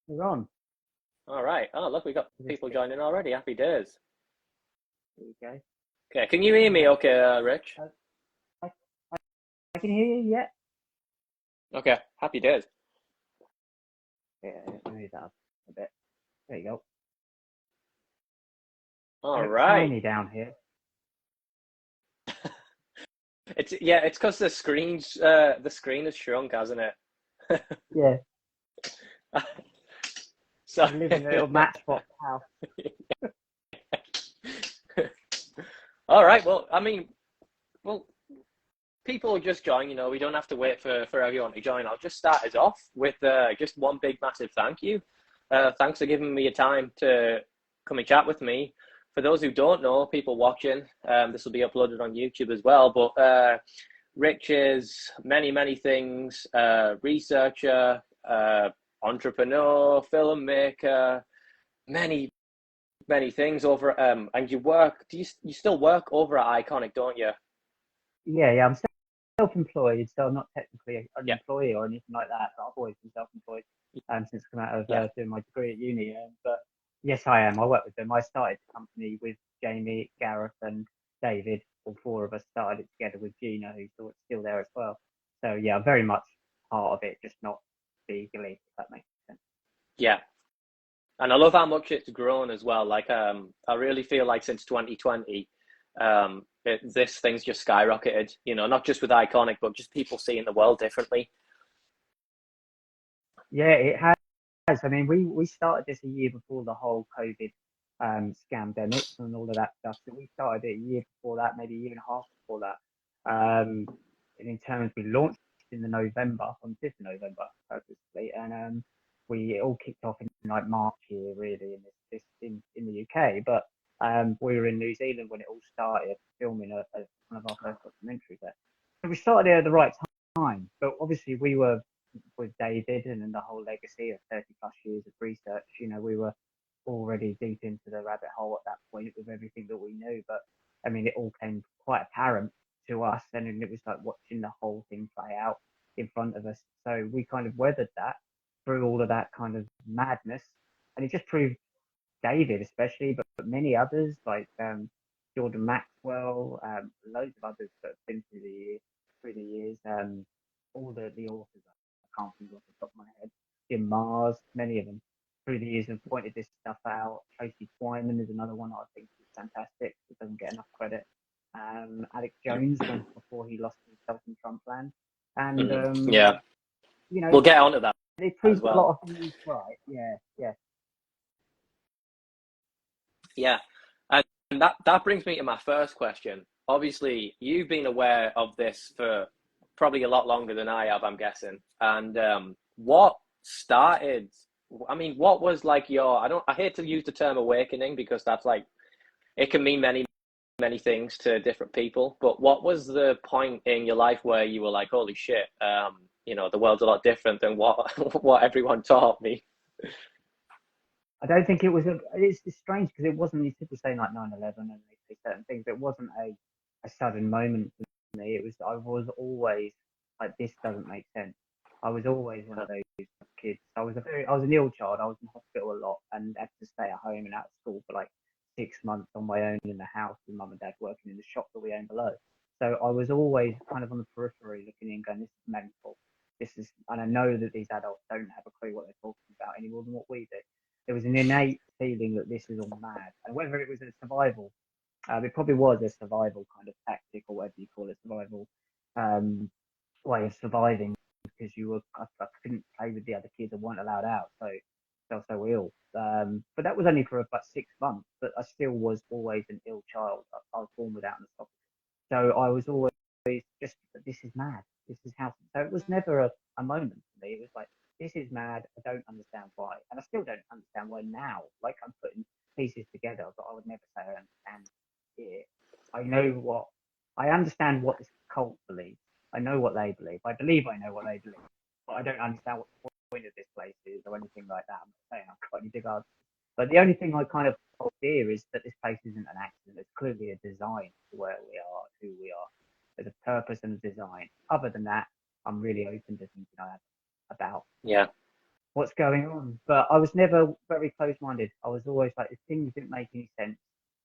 We're on. All right. Oh, look, we got people joining already. Happy days. There we go. Okay, can you hear me okay, Rich? I can hear you, yeah. Okay, happy days. Yeah, move that up a bit. There you go. All It's right. tiny down here. It's because the screen has shrunk, hasn't it? Yeah. So I live in a little matchbox house. all right. Well, people will just join. We don't have to wait for everyone to join. I'll just start us off with just one big massive thank you. Thanks for giving me your time to come and chat with me. For those who don't know, people watching, this will be uploaded on YouTube as well. But Rich is many things: researcher, entrepreneur, filmmaker, many things over. And you work. You still work over at 𝙂𝙪𝙚𝙨, don't you? Yeah. I'm self-employed, so I'm not technically an Yeah. employee or anything like that. But I've always been self-employed since I come out of doing my degree at uni. But yes, I am. I work with them. I started the company with Jamie, Gareth, and David. All four of us started it together with Gina, who's still there as well. So yeah, I'm very much part of it, just not legally, if that makes sense. Yeah. And I love how much it's grown as well. Like, I really feel like since 2020, this thing's just skyrocketed. Not just with 𝙂𝙪𝙚𝙨, but just people seeing the world differently. Yeah, it has. I mean, we started this a year before the whole COVID scamdemic and all of that stuff. So we started it a year before that, maybe a year and a half before that. And in terms, we launched in the November, on 5th of November, purposely, and it all kicked off in like March here, really, in the UK. But we were in New Zealand when it all started, filming one of our first documentaries there. So we started it at the right time, but obviously we were with David and then the whole legacy of 30 plus years of research. We were already deep into the rabbit hole at that point with everything that we knew. But I mean, it all came quite apparent to us, and it was like watching the whole thing play out in front of us. So we kind of weathered that through all of that kind of madness, and it just proved David, especially, but many others like Jordan Maxwell, loads of others that have been through the years, all the authors I can't think off the top of my head, Jim Mars, many of them through the years have pointed this stuff out. Tracy Twyman is another one I think is fantastic. It doesn't get enough credit. Alex Jones, before he lost himself in Trumpland, and Yeah, we'll get onto that it proves as well. a lot of things right. Yeah, and that brings me to my first question. Obviously, you've been aware of this for probably a lot longer than I have, I'm guessing. And what started? I mean, what was like I hate to use the term awakening because that's like, it can mean many things to different people. But what was the point in your life where you were like, holy shit, the world's a lot different than what everyone taught me? I don't think it was it's strange because it wasn't, people saying like 9/11 and they say certain things, but it wasn't a sudden moment for me. I was always like, this doesn't make sense. I was always one of those kids. I was an ill child. I was in hospital a lot and had to stay at home and out of school for like 6 months on my own in the house with mum and dad working in the shop that we owned below. So I was always kind of on the periphery looking in, going, this is mental. And I know that these adults don't have a clue what they're talking about any more than what we do. There was an innate feeling that this is all mad, and whether it was a survival, it probably was a survival kind of tactic or whatever you call it, survival way of surviving, because I couldn't play with the other kids, I weren't allowed out, so I felt so ill. But that was only for about 6 months, but I still was always an ill child. I was born without an esophagus, so I was always just, this is mad. This is how. So it was never a moment for me. It was like, this is mad. I don't understand why, and I still don't understand why now. Like, I'm putting pieces together, but I would never say I understand it. I understand what this cult believes. I know what they believe. I believe I know what they believe, but I don't understand what the point of this place is or anything like that. I'm not saying I'm quite big. But the only thing I kind of hold dear is that this place isn't an accident. It's clearly a design to where we are, who we are. There's a purpose and a design. Other than that, I'm really open to thinking about. Yeah. what's going on. But I was never very close-minded. I was always like, if things didn't make any sense,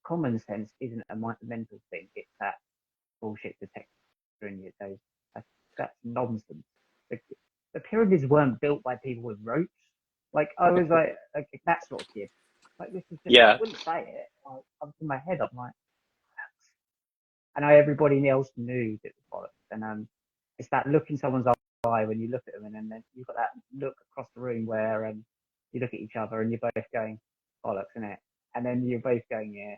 common sense isn't a mental thing. It's that bullshit detector in your days. That's nonsense. The, the pyramids weren't built by people with ropes. Like I was like that sort of kid. Like this is just I Yeah, wouldn't say it. I'm in my head. I'm like, and everybody else knew that it was bollocks. And it's that look in someone's eye when you look at them, and then you've got that look across the room where you look at each other and you're both going bollocks, isn't it? And then you're both going yeah,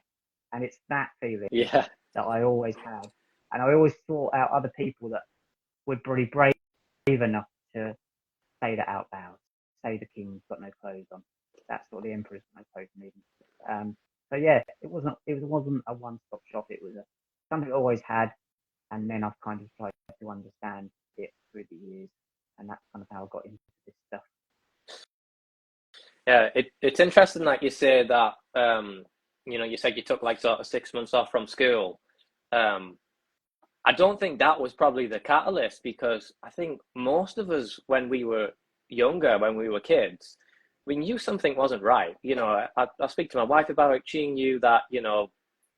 and it's that feeling yeah, that I always had, and I always sought out other people that would be brave enough to say that out loud, say the king's got no clothes on, that's what the emperor's got no clothes on even. So yeah, it wasn't a one-stop shop. It was something I always had, and then I've kind of tried to understand it through the years, and that's kind of how I got into this stuff. yeah. It's interesting that you say that. You said you took like sort of 6 months off from school. I don't think that was probably the catalyst, because I think most of us, when we were younger, when we were kids, we knew something wasn't right. I speak to my wife about it. She knew that,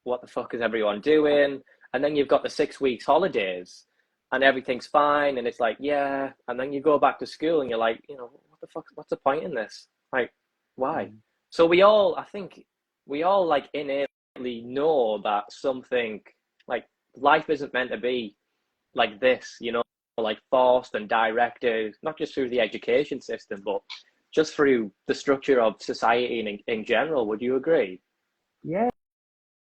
what the fuck is everyone doing? And then you've got the 6 weeks holidays and everything's fine. And it's like, yeah. And then you go back to school and you're like, what the fuck, what's the point in this? Like, why? Mm. So I think we all like innately know that something, like, life isn't meant to be like this, like forced and directed, not just through the education system, but just through the structure of society in general. Would you agree? Yeah,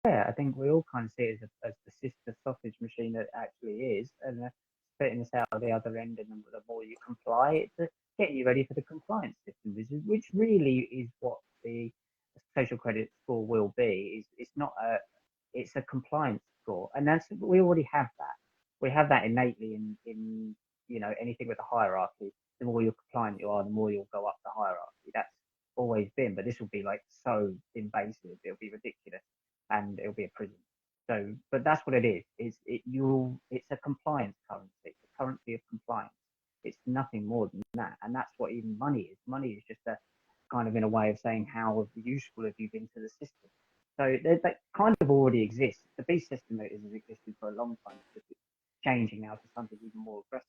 I think we all kind of see it as the sister sausage machine that it actually is, and spitting us out the other end, and the more you comply, it's getting you ready for the compliance system, which really is what the social credit score will be. It's not it's a compliance score, and we already have that. We have that innately in anything with a hierarchy. The more you're compliant you are, the more you'll go up the hierarchy. That's always been, but this will be like so invasive. It'll be ridiculous, and it'll be a prison. So, but that's what it is. It's a compliance currency. It's a currency of compliance. It's nothing more than that, and that's what even money is. Money is just a kind of in a way of saying how useful have you been to the system. So that kind of already exists. The beast system has existed for a long time. It's changing now to something even more aggressive.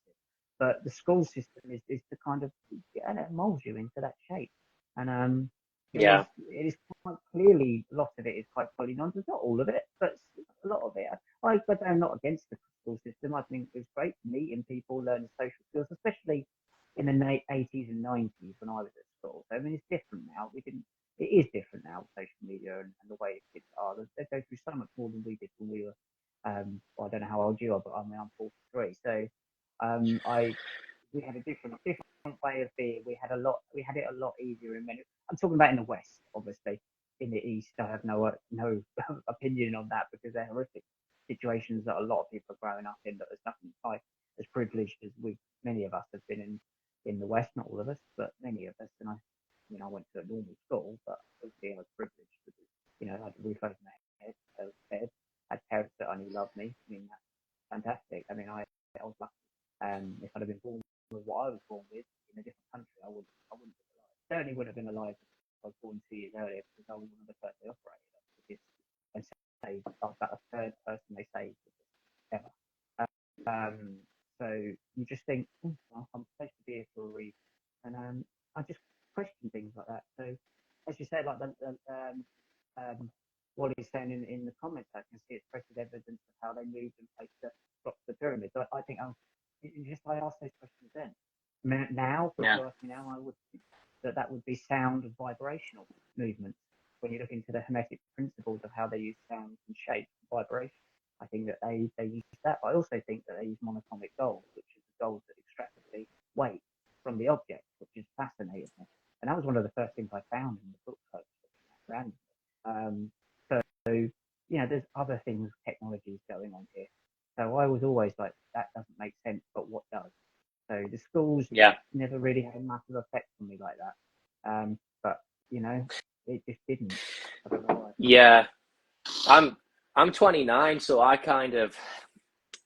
But the school system is to kind of it molds you into that shape. And Yeah, it is quite clearly a lot of it is quite fully nonsense. Not all of it, but a lot of it. But I'm not against the school system. I think it's great meeting people, learning social skills, especially in the 80s and 90s when I was at school. So I mean, it's different now. It is different now with social media and the way kids are. They go through so much more than we did when we were. Well, I don't know how old you are, but I mean, I'm 43. So I we had a different way of being. We had it a lot easier in many. I'm talking about in the West, obviously. In the East, I have no opinion on that because they're horrific situations that a lot of people are growing up in. That there's nothing like as privileged as many of us have been in the West. Not all of us, but many of us. And I went to a normal school, but obviously I was privileged because I had a roof over my head, I was fed, I had parents that only loved me. I mean, that's fantastic. I mean, I was lucky. If I'd have been born with what I was born with in a different country, I wouldn't have been alive. Certainly would have been alive if I was born 2 years earlier because I was one of the first they operated on. And saved about a third person they saved ever. Um, so you just think, well, I'm supposed to be here for a reason, and I just question things like that. So as you said, like what he's saying in the comments, I can see expressive evidence of how they moved and placed the blocks of the pyramids. I think I asked those questions then. I mean, now, if yeah, you ask me now, I would think that would be sound and vibrational movements. When you look into the hermetic principles of how they use sound and shape and vibration, I think that they use that. But I also think that they use monatomic gold, which is the gold that extracts the weight from the object, which is fascinating. And that was one of the first things I found in the book coach. So there's other things, technologies going on here. So I was always like, that doesn't make sense, but what does? So the schools yeah, never really had a massive effect on me like that. But it just didn't. I don't know why. yeah. I'm 29, so I kind of,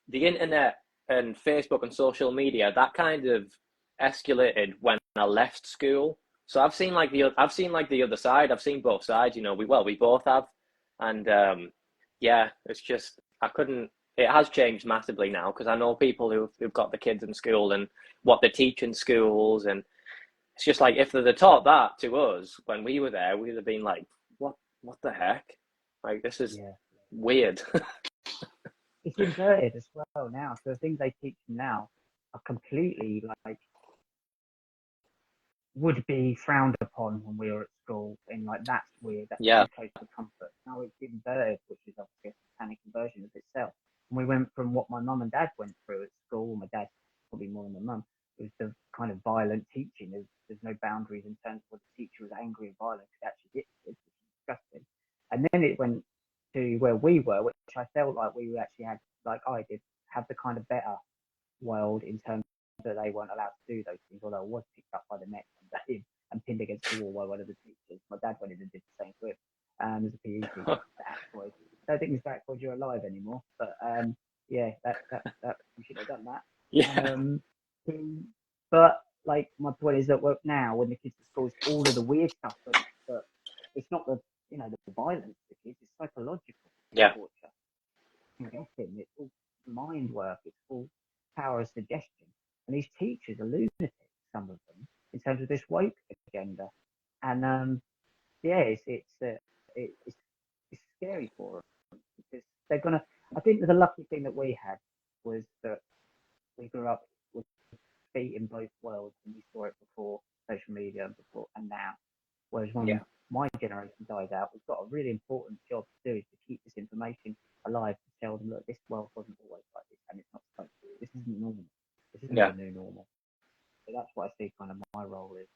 the internet and Facebook and social media, that kind of escalated when I left school. So I've seen like the other side. I've seen both sides. You know, we both have, and yeah, it's just I couldn't. It has changed massively now because I know people who've got the kids in school and what they teach in schools, and it's just like if they'd have taught that to us when we were there, we'd have been like, what the heck? Like this is weird. It's inverted as well now. So the things they teach now are completely like would be frowned upon when we were at school, and like that's weird. That's Yeah. too close to comfort. Now it's inverted, which is obviously a satanic conversion of itself. And we went from what my mum and dad went through at school. My dad probably more than my mum. It was the kind of violent teaching. There's no boundaries in terms of what the teacher was angry and violent could actually get to, which is disgusting. And then it went to where we were, which I felt like we actually had, like I did, have the kind of better world in terms that they weren't allowed to do those things, although I was picked up by the next and pinned against the wall by one of the teachers. My dad went in and did the same to him as a PE teacher. I don't think Mr. Ackroyd, you're alive anymore, but yeah, that we should have done that. Yeah. But like my point is that now when the kids at school, it's all of the weird stuff, but it's not the the violence of the kids, it's psychological torture. It's all mind work, it's all power of suggestion. And these teachers are lunatics, some of them, in terms of this woke agenda. And yeah, it's scary for them because they're gonna. I think the lucky thing that we had was that we grew up with feet in both worlds, and we saw it before social media and now. Whereas when my generation dies out, we've got a really important job to do is to keep this information alive, to tell them, look, this world wasn't always like this, and it's not supposed to be. This isn't normal. This isn't the new normal. So that's what I see kind of my role is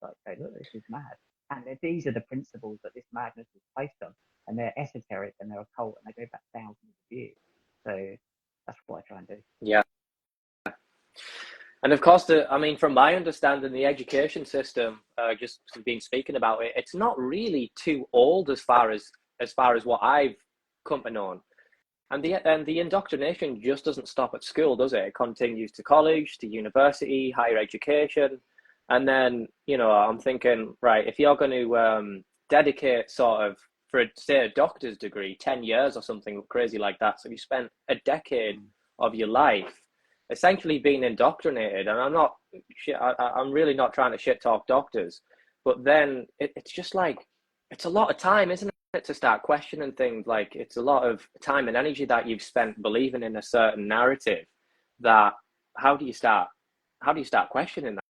like, okay, look, this is mad. And these are the principles that this madness is based on. And they're esoteric and they're occult and they go back thousands of years. So that's what I try and do. Yeah. And of course, I mean, from my understanding, the education system, just been speaking about it, it's not really too old as far as what I've come to know. And the indoctrination just doesn't stop at school, does it? It continues to college, to university, higher education. And then, I'm thinking, right, if you're going to dedicate sort of, for say a doctor's degree, 10 years or something crazy like that, so you spent a decade of your life essentially being indoctrinated. And I'm really not trying to shit talk doctors, but then it's just like, it's a lot of time, isn't it, to start questioning things. Like it's a lot of time and energy that you've spent believing in a certain narrative. That how do you start questioning that?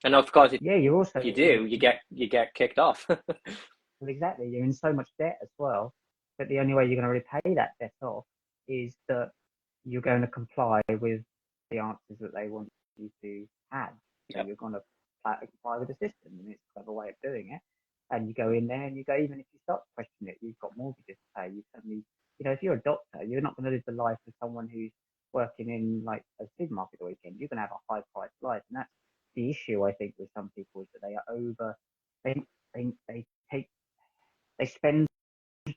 And of course, if you do, you get kicked off. Well, exactly. You're in so much debt as well, but the only way you're going to repay that debt off is that you're going to comply with the answers that they want you to have. So you're going to comply with the system, and it's a clever way of doing it. And you go in there and you go, even if you start to question it, you've got mortgages to pay. You suddenly, if you're a doctor, you're not going to live the life of someone who's working in like a supermarket all weekend. You're going to have a high priced life. And that's the issue, I think, with some people is that they are they spend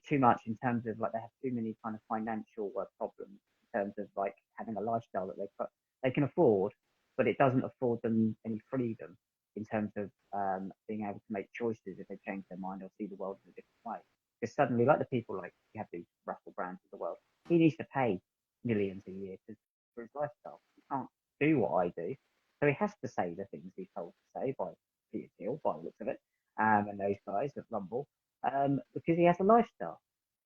too much in terms of like they have too many kind of financial problems in terms of like having a lifestyle that they can afford, but it doesn't afford them any freedom in terms of being able to make choices if they change their mind or see the world in a different way. Because suddenly, like the people like you have these Russell Brands of the world, he needs to pay millions a year for his lifestyle. He can't do what I do, so he has to say the things he's told to say by Peter Thiel, by the looks of it, and those guys at Rumble, because he has a lifestyle.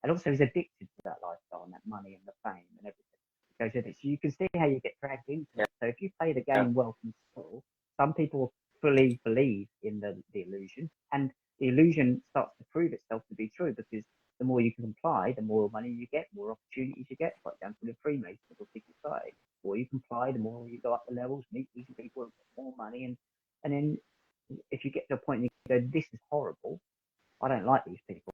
And also he's addicted to that lifestyle and that money and the fame and everything that goes with it. So you can see how you get dragged into it. So if you play the game well from school, some people fully believe in the illusion, and the illusion starts to prove itself to be true because the more you can comply, the more money you get, more opportunities you get, right down to the Freemasons or secret society. The more you comply, the more you go up the levels, meet these people, more money, and then if you get to a point and you go, this is horrible, I don't like these people.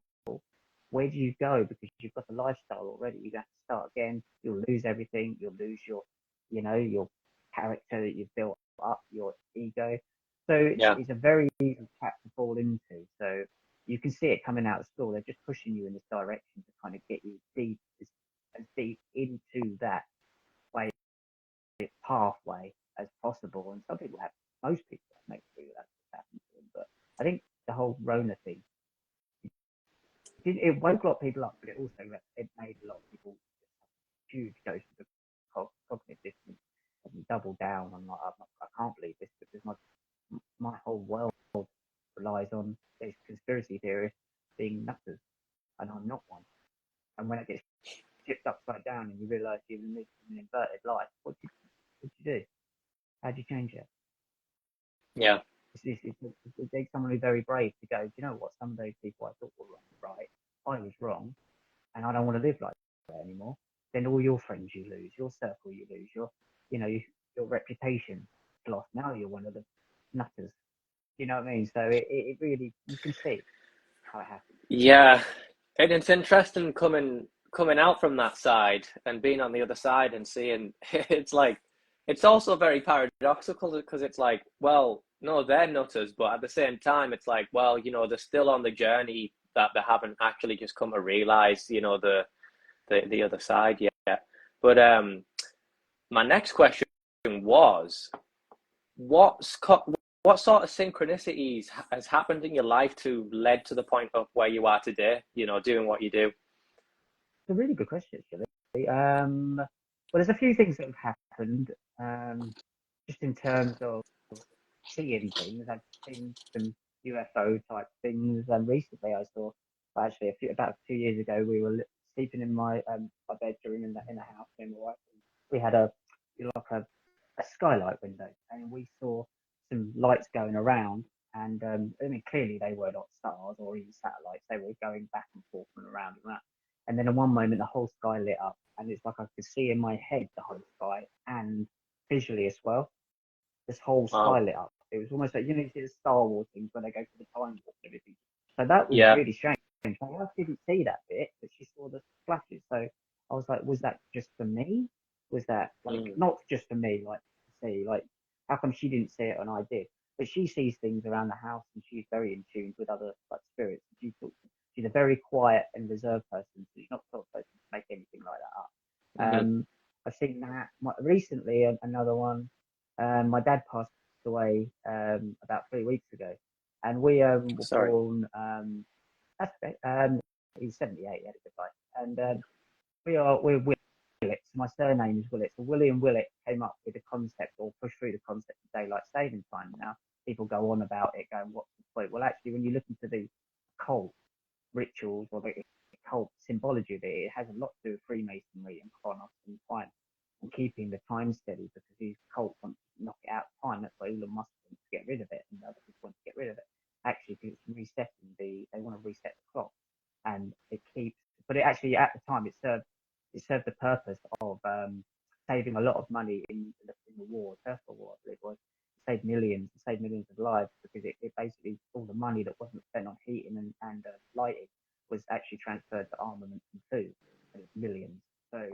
Where do you go? Because you've got the lifestyle already. You have to start again. You'll lose everything. You'll lose your character that you've built up, your ego. So it's a very easy trap to fall into. So you can see it coming out of school. They're just pushing you in this direction to kind of get you as deep into that pathway as possible. And some people most people have made it through that. I think the whole Rona thing, it woke a lot of people up, but it also it made a lot of people huge doses of cognitive dissonance and double down on like, I can't believe this because my whole world relies on these conspiracy theorists being nutters, and I'm not one. And when it gets tipped upside down and you realise you're living an inverted life, what do you do? How do you change it? Yeah. It takes someone who's very brave to go, do you know what? Some of those people I thought were wrong, right? I was wrong, and I don't want to live like that anymore. Then all your friends you lose, your circle you lose, your reputation lost. Now you're one of the nutters. You know what I mean? So it really, you can see how it happens. Yeah, and it's interesting coming out from that side and being on the other side and seeing it's like it's also very paradoxical because it's like, well, no, they're nutters, but at the same time, it's like, well, they're still on the journey that they haven't actually just come to realize, the other side yet. But my next question was, what sort of synchronicities has happened in your life to led to the point of where you are today, doing what you do? It's a really good question, actually. Well, there's a few things that have happened, just in terms of seeing things. I've seen some UFO type things, and recently I saw, actually, about 2 years ago, we were sleeping in my bedroom in the house, me and my wife. We had a skylight window, and we saw some lights going around. And I mean, clearly they were not stars or even satellites; they were going back and forth and around and around. And then in one moment, the whole sky lit up, and it's like I could see in my head the whole sky and visually as well. This whole sky Wow. lit up. It was almost like you see the Star Wars things when they go for the time warp and everything. So that was Yeah. really strange. My wife didn't see that bit, but she saw the flashes. So I was like, was that just for me? Was that like not just for me? Like to see, like how come she didn't see it and I did? But she sees things around the house and she's very in tune with other like spirits. She's a very quiet and reserved person. So she's not the sort of person to make anything like that up. I've seen that recently. Another one. My dad passed away about 3 weeks ago, and we were Sorry. born. That's okay. He's 78. He had a good life, and we're Willets. My surname is Willet. So William Willett came up with the concept or pushed through the concept of daylight saving time. Now people go on about it, going, "What's the point?" Well, actually, when you look into the occult rituals or the occult symbology of it, it has a lot to do with Freemasonry and Kronos and time and keeping the time steady because these cults want to knock it out of time. That's why Elon Musk wants to get rid of it and other people want to get rid of it. Actually, because it's resetting they want to reset the clock and it keeps, but it actually at the time it served the purpose of saving a lot of money in the war, Turf War, I believe it was. Saved millions of lives because it basically all the money that wasn't spent on heating and lighting was actually transferred to armaments and food, and it's millions. So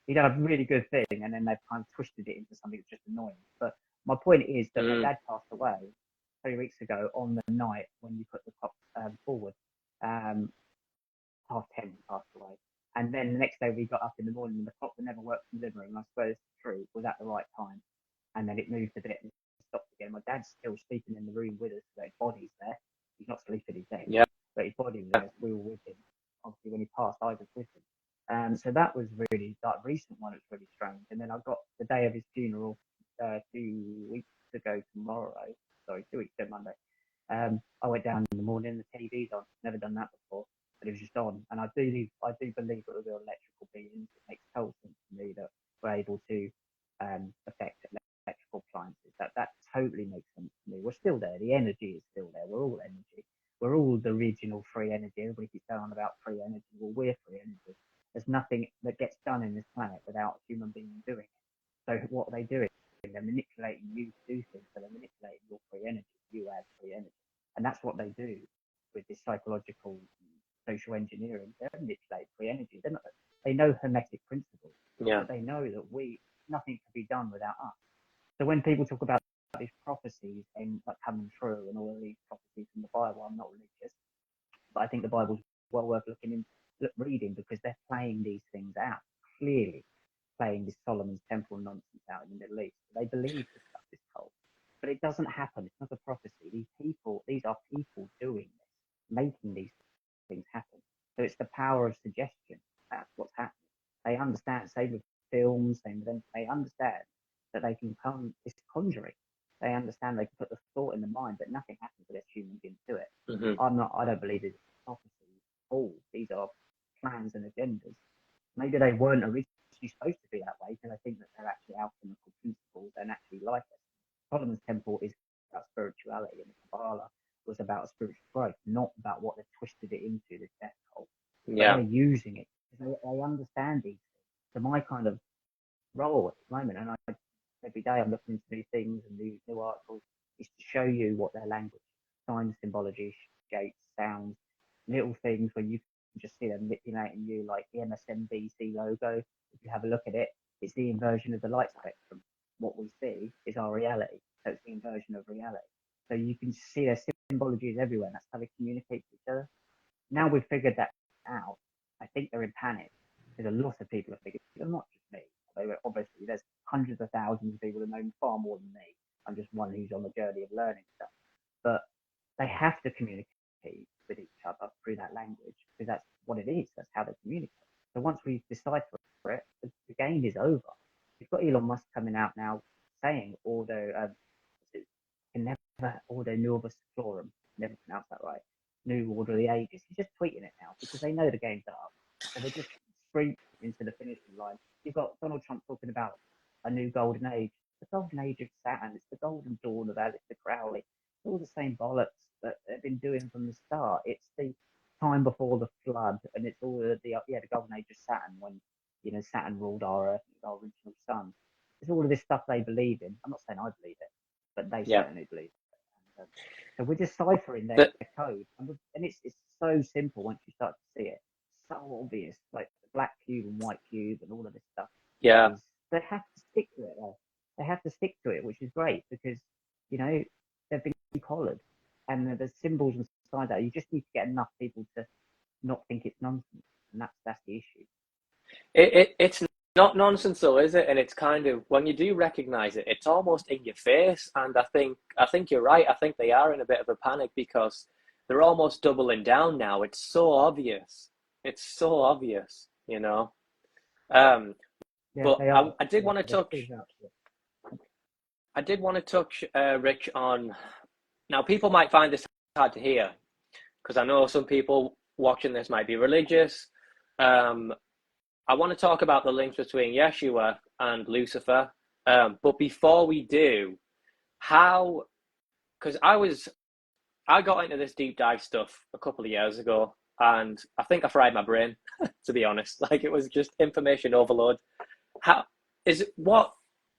he done a really good thing, and then they've kind of twisted it into something that's just annoying. But my point is that my dad passed away 3 weeks ago on the night when you put the clock forward. 10:30 he passed away. And then the next day we got up in the morning and the clock that never worked in the living room, and I suppose it's true, was at the right time. And then it moved a bit and stopped again. My dad's still sleeping in the room with us, so his body's there. He's not sleeping, he's dead. Yeah. But his body was there, so we were with him. Obviously, when he passed, I was with him. So that was really, that recent one was really strange. And then I got the day of his funeral 2 weeks ago tomorrow. Sorry, 2 weeks ago Monday. I went down in the morning, the TV's on. Never done that before, but it was just on. And I do believe it was electrical beings. It makes total sense to me that we're able to affect electrical appliances. That totally makes sense to me. We're still there. The energy is still there. We're all energy. We're all the original free energy. Everybody keeps going on about free energy. Well, we're free energy. There's nothing that gets done in this planet without a human being doing it. So what are they doing? They're manipulating you to do things. So they're manipulating your free energy. You add free energy. And that's what they do with this psychological social engineering. They're manipulating free energy. They know hermetic principles, but they know that nothing can be done without us. So when people talk about these prophecies and like coming through and all of these prophecies from the Bible, I'm not religious, but I think the Bible's well worth reading because they're playing these things out clearly, playing this Solomon's Temple nonsense out in the Middle East. They believe this stuff is cult, but it doesn't happen. It's not a prophecy. These these are people doing this, making these things happen. So it's the power of suggestion. That's what's happening. They understand, same with films, same with them, they understand that they can come, it's conjuring. They understand they can put the thought in the mind, but nothing happens unless humans do it. I don't believe it's prophecy. All these are plans and agendas. Maybe they weren't originally supposed to be that way, because I think that they're actually alchemical principles and actually like us. Solomon's Temple is about spirituality, and the Kabbalah was about spiritual growth, not about what they twisted it into, this death cult. Yeah. They're using it because they understand these things. So my kind of role at the moment, and every day I'm looking into new things and new articles, is to show you what their language, signs, symbology, shapes, sounds, little things where you can just see them manipulating you, like the MSNBC logo. If you have a look at it, it's the inversion of the light spectrum. What we see is our reality. So it's the inversion of reality. So you can see their symbology is everywhere, and that's how they communicate to each other. Now we've figured that out, I think they're in panic. There's a lot of people have figured it out, not just me. Obviously, there's hundreds of thousands of people who know far more than me. I'm just one who's on the journey of learning stuff. But they have to communicate with each other through that language, because that's what it is. That's how they communicate. So once we decipher it, the game is over. You've got Elon Musk coming out now saying can never order Novus Florum, never pronounce that right, New Order of the Ages. He's just tweeting it now because they know the game's up. So they just sprint into the finishing line. You've got Donald Trump talking about a new golden age. The golden age of Saturn. It's the golden dawn of Aleister Crowley. It's all the same bollocks that they've been doing from the start. It's the time before the flood, and it's all the golden age of Saturn, when Saturn ruled our Earth, our original sun. It's all of this stuff they believe in. I'm not saying I believe it, but they certainly believe it. So we're deciphering their code, and it's so simple once you start to see it. So obvious, like the black cube and white cube and all of this stuff. Yeah. They have to stick to it, though. They have to stick to it, which is great, because they've been collared, and the symbols and stuff like that. You just need to get enough people to not think it's nonsense, and that's the issue. It's not nonsense though, is it? And it's kind of, when you do recognize it, it's almost in your face. And I think you're right. I think they are in a bit of a panic because they're almost doubling down now. It's so obvious. It's so obvious, But I did want to touch. I did want to touch, Rich, on. Now, people might find this hard to hear because I know some people watching this might be religious. I want to talk about the links between Yeshua and Lucifer. But before we do, because I got into this deep dive stuff a couple of years ago, and I think I fried my brain, to be honest. Like, it was just information overload. What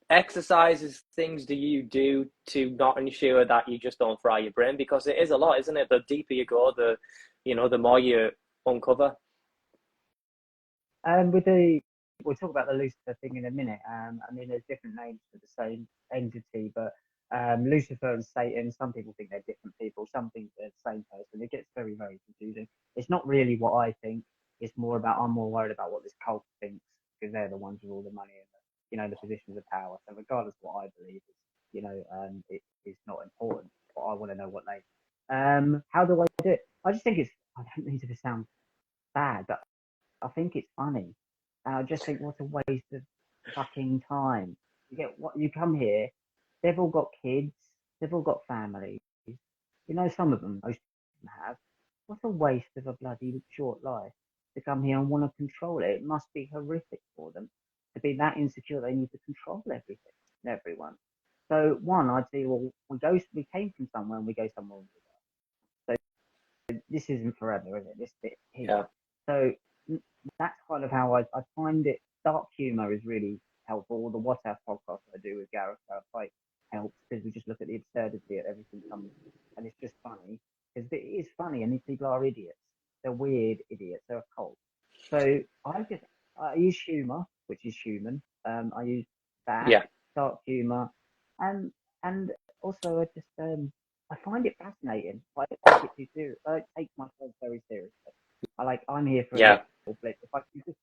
exercises, things do you do to not ensure that you just don't fry your brain? Because it is a lot, isn't it? The deeper you go, the more you uncover. We'll talk about the Lucifer thing in a minute. There's different names for the same entity, but Lucifer and Satan, some people think they're different people, some think they're the same person. It gets very, very confusing. It's not really what I think. It's more about, I'm more worried about what this cult thinks, because they're the ones with all the money and the positions of power. So regardless of what I believe, it is not important. But I want to know what they. How do I do it? I just think I don't need to sound bad, but I think it's funny. And I just think, what a waste of fucking time. You come here, they've all got kids, they've all got families. Some of them, most of them have. What a waste of a bloody short life to come here and want to control it. It must be horrific for them to be that insecure they need to control everything and everyone. So I'd say, well, we came from somewhere and we go somewhere. So this isn't forever, is it? This bit here. Yeah. So that's kind of how I find it. Dark humor is really helpful. The WhatsApp podcast I do with Gareth quite helps, because we just look at the absurdity of everything comes, and it's just funny, because it is funny, and these people are idiots. They're weird idiots. They're a cult. So I use humor, which is human. I use that, dark humor, and also I find it fascinating. I don't take it too serious. I don't take myself very seriously. I'm here for a little blip. If I can just,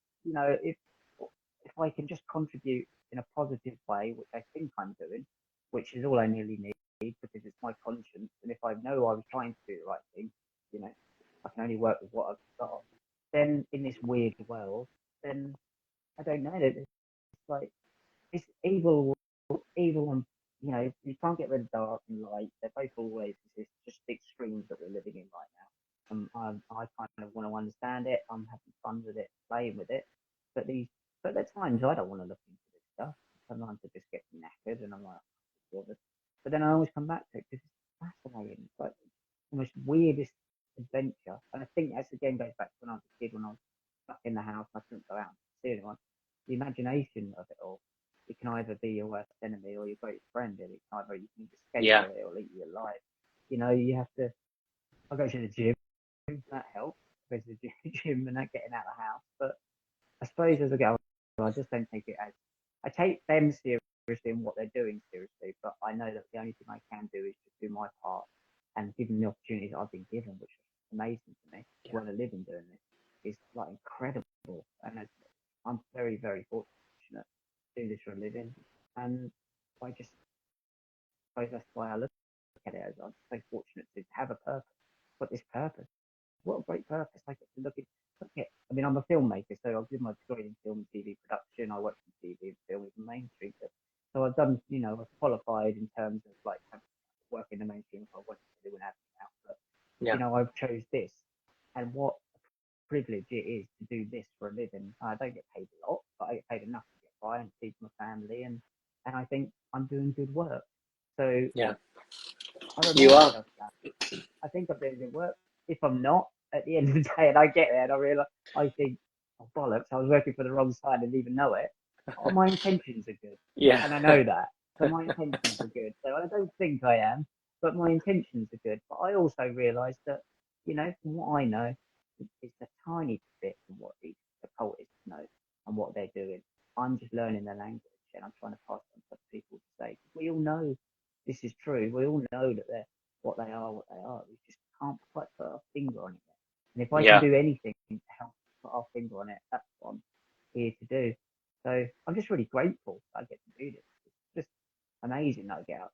if I can just contribute in a positive way, which I think I'm doing, which is all I nearly need, because it's my conscience, and if I know I was trying to do the right thing, I can only work with what I've got. Then in this weird world, then I don't know. It's like it's evil, and you can't get rid of dark and light. They're both always just extremes that we're living in right now. I kind of want to understand it. I'm having fun with it, playing with it. But there are times I don't want to look into this stuff. Sometimes I just get knackered and I'm like, bothered. But then I always come back to it because it's fascinating. It's like the most weirdest adventure. And I think that's again goes back to when I was a kid, when I was stuck in the house, I couldn't go out and see anyone. The imagination of it all. It can either be your worst enemy or your greatest friend. And it's either you can escape it or eat you alive. You have to. I go to the gym. That helps. I go to the gym and not getting out of the house. But I suppose as I get older, I just don't take it as. I take them seriously and what they're doing seriously. But I know that the only thing I can do is just do my part and give them the opportunities I've been given, which is amazing to me. Yeah. What a living doing this is like incredible, and I'm very, very fortunate to do this for a living. And I just suppose that's why I look at it as I'm so fortunate to have a purpose. But this purpose, what a great purpose! I get to look at. I mean, I'm a filmmaker, so I've given my degree in film and TV production. I work in TV and film, even mainstream. So I've done, I've qualified in terms of like work in the mainstream. I wanted to do an acting out, but I've chose this, and what a privilege it is to do this for a living. I don't get paid a lot, but I get paid enough to get by and feed my family, and I think I'm doing good work. So yeah, you are. I think I'm doing good work. If I'm not, at the end of the day, and I get there and I realise, I think, oh, bollocks, I was working for the wrong side and didn't even know it. Oh, my intentions are good. Yeah. And I know that. So my intentions are good. So I don't think I am, but my intentions are good. But I also realise that, from what I know, it's a tiny bit from what the occultists know and what they're doing. I'm just learning the language and I'm trying to pass it on to people to say, we all know this is true. We all know that they're what they are. We just can't quite put our finger on it yet. And if I can do anything to help put our finger on it, that's what I'm here to do. So I'm just really grateful that I get to do this. It's just amazing that I get out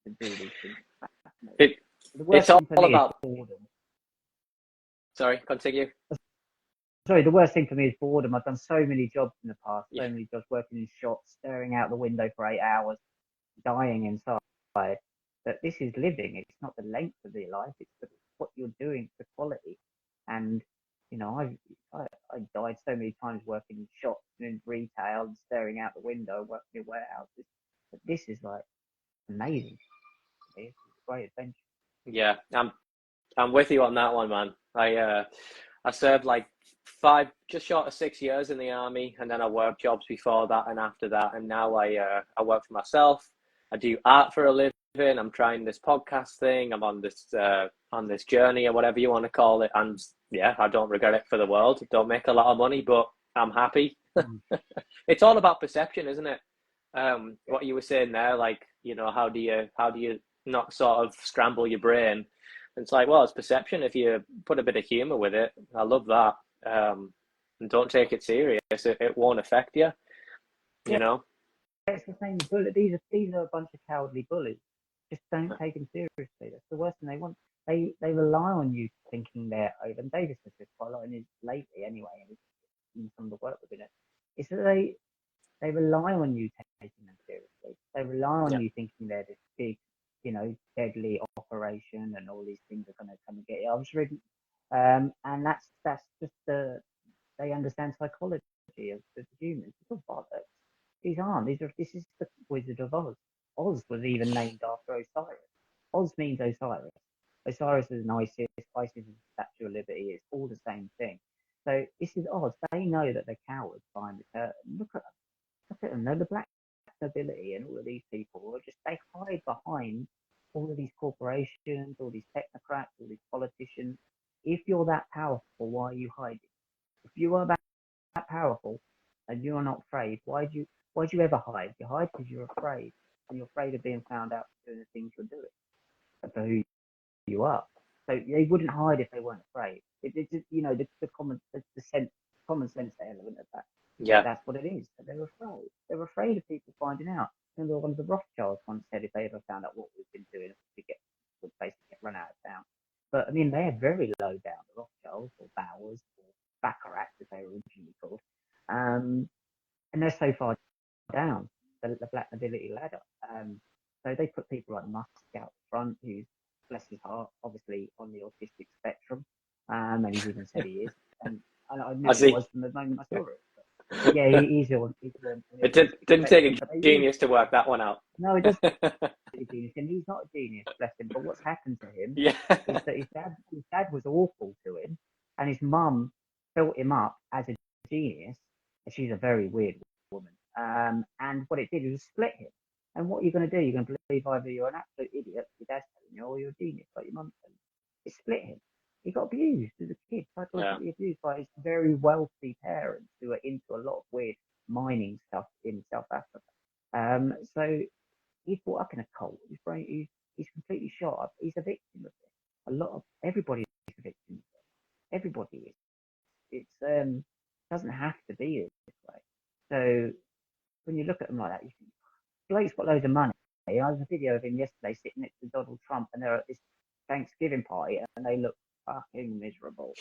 to do these things. The worst thing for me is boredom. Sorry, continue. Sorry, the worst thing for me is boredom. I've done so many jobs in the past, so many jobs working in shops, staring out the window for 8 hours, dying inside. That this is living. It's not the length of your life. It's what you're doing, the quality. And I died so many times working in shops and in retail and staring out the window, working in warehouses. But this is like amazing. It's a great adventure. Yeah, I'm with you on that one, man. I served like just short of 6 years in the army, and then I worked jobs before that and after that, and now I work for myself. I do art for a living. I'm trying this podcast thing. I'm on this journey or whatever you want to call it, and yeah, I don't regret it for the world. Don't make a lot of money, but I'm happy. It's all about perception, isn't it? What you were saying there, like, how do you not sort of scramble your brain? It's like, well, it's perception. If you put a bit of humor with it, I love that. And don't take it serious. It won't affect you. You know. It's the same bullet. These are a bunch of cowardly bullies. Just don't take them seriously. That's the worst thing they want. They rely on you thinking they're over. And Davis has said quite a lot in his lately, anyway, in some of the work we've been at. Is that they rely on you taking them seriously. They rely on you thinking they're this big, deadly operation and all these things are going to come and get you. I was reading, and that's just they understand psychology of humans. It's all bollocks. These aren't. This is the Wizard of Oz. Oz was even named after Osiris. Oz means Osiris. Osiris is an Isis. Isis is a Statue of Liberty. It's all the same thing. So this is Oz. They know that they're cowards behind the curtain. Look at them. They're the black nobility and all of these people. They hide behind all of these corporations, all these technocrats, all these politicians. If you're that powerful, why are you hiding? If you are that powerful and you're not afraid, why do you ever hide? You hide because you're afraid, and you're afraid of being found out for doing the things you're doing, for who you are. So they wouldn't hide if they weren't afraid. It's the common sense element of that. Yeah, that's what it is. They're afraid. They're afraid of people finding out. remember one of the Rothschilds once said if they ever found out what we've been doing, would basically get run out of town. But I mean, they had very low down, the Rothschilds or Bowers or Baccarat, as they were originally called, and they're so far down the black nobility ladder. So they put people like Musk out front, who's, bless his heart, obviously on the autistic spectrum, and he's even said he is, and I knew he was from the moment I saw it. But yeah, he's on. It didn't take a genius to work that one out. No, it doesn't. A genius, and he's not a genius, bless him. But what's happened to him is that his dad was awful to him, and his mum built him up as a genius. And she's a very weird woman. And what it did was split him. And what are you going to do? You're going to believe either you're an absolute idiot, your dad's telling you, or you're a genius, like your mum's telling you. It split him. He got abused as a kid, psychologically abused by his very wealthy parents who are into a lot of weird mining stuff in South Africa. So he's brought up in a cult. He's completely shot up. He's a victim of it. Everybody is a victim of it. Everybody is. It's doesn't have to be this way. So when you look at them like that, you think, bloke's got loads of money. I had a video of him yesterday sitting next to Donald Trump, and they're at this Thanksgiving party, and they look fucking miserable.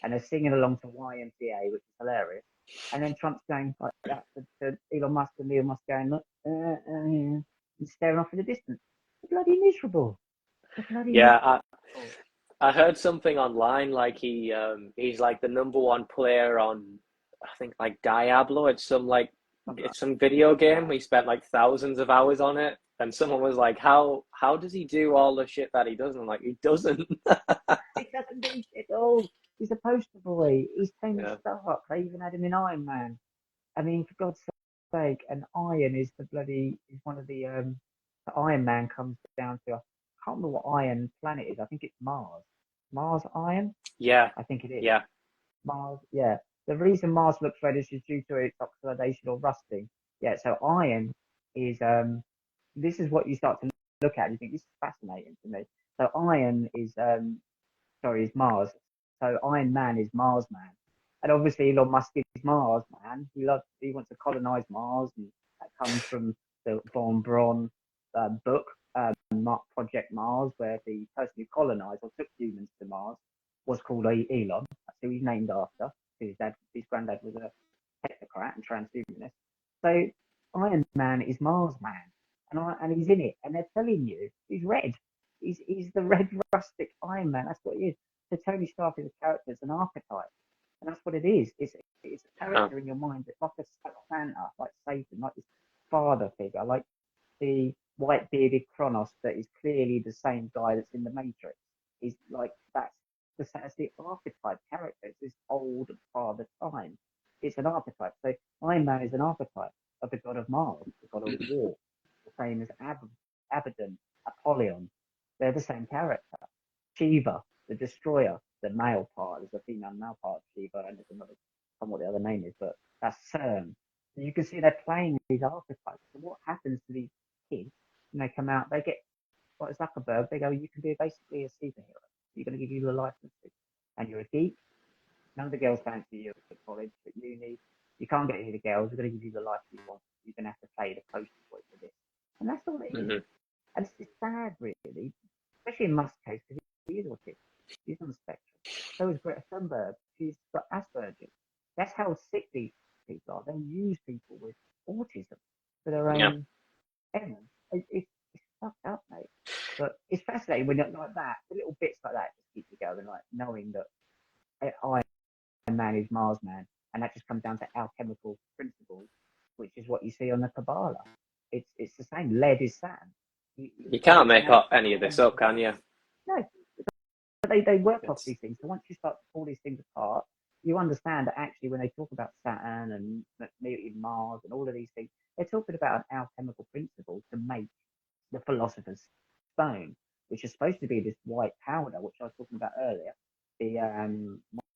And they're singing along to YMCA, which is hilarious. And then Trump's going like that to Elon Musk, and Elon Musk going, look, and staring off in the distance. They're bloody miserable. I heard something online like he's like the #1 player on, I think, like Diablo. It's some video game. He spent like thousands of hours on it, and someone was like, how does he do all the shit that he does? And I'm like, he doesn't. He doesn't do shit at all. He's a poster boy. He's playing stuff up. They even had him in Iron Man. I mean, for God's sake, and Iron is one of the Iron Man comes down to, I can't remember what Iron planet is. I think it's Mars. Mars Iron? Yeah. I think it is. Yeah. Mars, yeah. The reason Mars looks reddish is due to its oxidation or rusting. Yeah, so Iron is, this is what you start to look at. You think, this is fascinating to me. So Iron is, is Mars. So Iron Man is Mars Man. And obviously Elon Musk is Mars Man. He wants to colonize Mars, and that comes from the Von Braun book, Project Mars, where the person who colonized or took humans to Mars was called Elon. That's who he's named after. His granddad was a technocrat and transhumanist. So Iron Man is Mars Man, and he's in it, and they're telling you he's red. He's the red rustic Iron Man. That's what he is. So Tony Stark is a character, it's an archetype, and that's what it is. It's a character in your mind. It's like a Santa, like Satan, like this father figure, like the white bearded Kronos that is clearly the same guy that's in the Matrix. He's like that's the archetype character. It's this old father time. It's an archetype. So Iron Man is an archetype of the god of Mars, the god of war, the same as Abaddon, Apollyon. They're the same character. Shiva, the destroyer, the male part. There's a female male part of Shiva, and there's another, I don't know what the other name is, but that's CERN. So you can see they're playing these archetypes. So what happens to these kids when they come out? They get, like Zuckerberg, they go, you can be basically a superhero. You're going to give you the license to. And you're a geek. None of the girls fancy you at college, at uni. You can't get any of the girls. We're going to give you the life you want. You're going to have to play the poster boy for this. And that's all it is. And it's just sad, really, especially in Musk's case, because he is autistic. He's on the spectrum. So is Greta Thunberg. She's got Asperger's. That's how sick these people are. They use people with autism for their own ends. It's fucked up, mate. But it's fascinating when you're like that. The little bits like that just keep you going, like knowing that Iron Man is Mars Man, and that just comes down to alchemical principles, which is what you see on the Kabbalah. It's the same. Lead is Saturn. You can't make up any of this up, can you? No, but they work off these things. So once you start to pull these things apart, you understand that actually when they talk about Saturn and Mars and all of these things, they're talking about an alchemical principle to make the philosopher's stone, which is supposed to be this white powder, which I was talking about earlier, the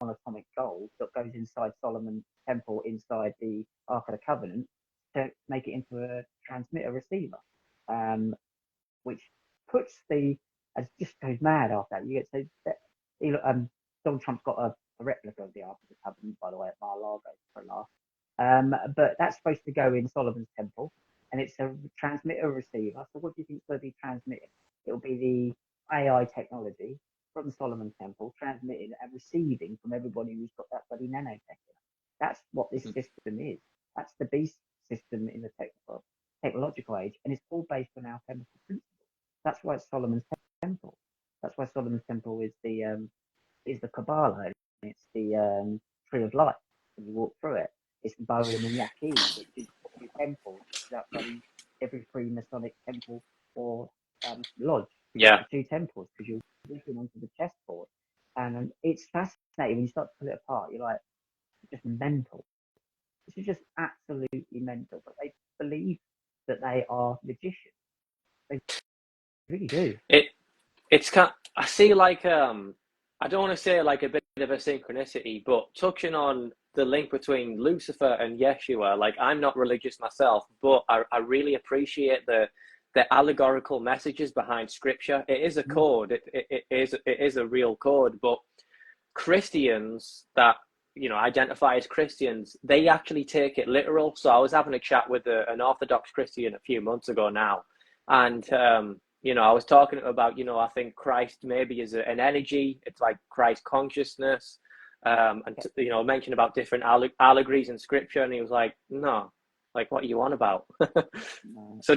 monatomic gold that goes inside Solomon's temple, inside the Ark of the Covenant, to make it into a transmitter receiver, which puts as just goes mad after that. You get Donald Trump's got a replica of the Ark of the Covenant, by the way, at Mar-a-Lago for a laugh. But that's supposed to go in Solomon's temple. and it's a transmitter receiver. So what do you think is going to be transmitting? It'll be the AI technology from Solomon's Temple, transmitting and receiving from everybody who's got that bloody nanotech. That's what this system is. That's the beast system in the technological age, and it's all based on alchemical principles. That's why it's Solomon's Temple. That's why Solomon's Temple is the Kabbalah. And it's the Tree of Life. When you walk through it, it's the Bowen and Yaqeen, which is the temple that every Freemasonic temple or lodge. Yeah. The two temples, because you're looking onto the chessboard, and it's fascinating when you start to pull it apart. You're like, just mental. This is just absolutely mental. But they believe that they are magicians. They really do. It's kind. I see like I don't want to say like a bit of a synchronicity, but touching on the link between Lucifer and Yeshua. Like, I'm not religious myself, but I really appreciate the allegorical messages behind Scripture. It is a code. It is a real code. But Christians that identify as Christians, they actually take it literal. So I was having a chat with an Orthodox Christian a few months ago now, and I was talking about, I think Christ maybe is an energy. It's like Christ consciousness, and mentioned about different allegories in Scripture, and he was like, no, like, what are you on about? No. So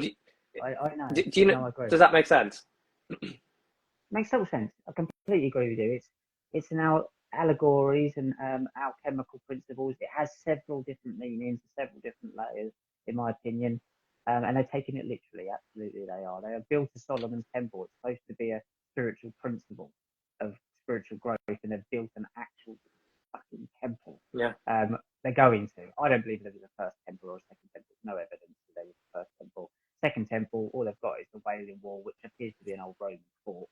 I know. Do you know? I Does that make sense? Makes total sense. I completely agree with you. It's now allegories and alchemical principles. It has several different meanings, several different layers, in my opinion. And they're taking it literally. Absolutely, they are. They have built a Solomon's Temple. It's supposed to be a spiritual principle of spiritual growth, and they've built an actual fucking temple. Yeah. They're going to. I don't believe there was a first temple or a second temple. There's no evidence that there was a first temple. Second temple, all they've got is the Wailing Wall, which appears to be an old Roman fort.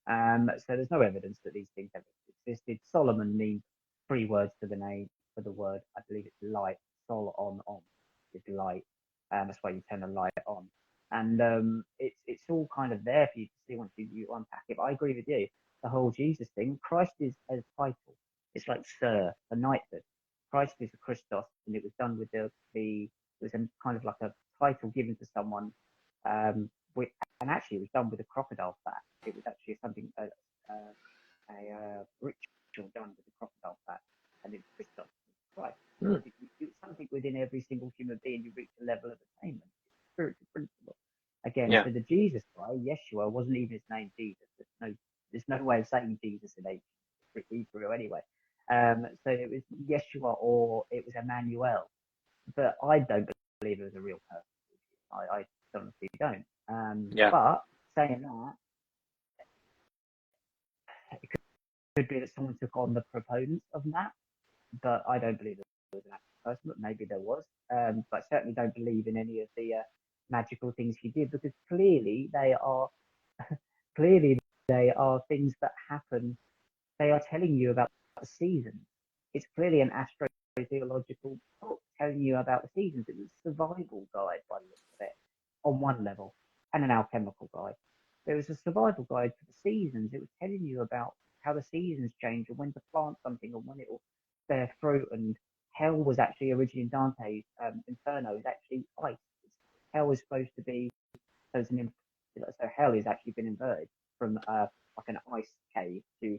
So there's no evidence that these things ever existed. Solomon means 3 words to the name for the word. I believe it's light. Sol on is light. That's why you turn the light on. And it's all kind of there for you to see once you unpack it. But I agree with you. The whole Jesus thing, Christ is a title. It's like Sir, a knighthood. Christ is a Christos, and it was done with it was a kind of like a title given to someone, and actually it was done with a crocodile fat. It was actually something a ritual done with a crocodile fat, and it's Christos, Christ. It's something within every single human being. You reach a level of attainment. It's a spiritual principle. Again, Yeah. so the Jesus guy, Yeshua, wasn't even his name Jesus. There's no way of saying Jesus in ancient Hebrew anyway. So it was Yeshua or it was Emmanuel, but I don't believe it was a real person. I honestly don't. Yeah. But saying that, it could be that someone took on the proponents of that, but I don't believe there was an actual person, but maybe there was. But I certainly don't believe in any of the magical things he did, because clearly they are things that happen. They are telling you about the seasons. It's clearly an astrotheological book telling you about the seasons. It was a survival guide by the looks of it, on one level, and an alchemical guide. There was a survival guide for the seasons. It was telling you about how the seasons change and when to plant something and when it will bear fruit. And hell was actually originally in Dante's Inferno is actually ice. Hell is supposed to be so hell has actually been inverted from like an ice cave to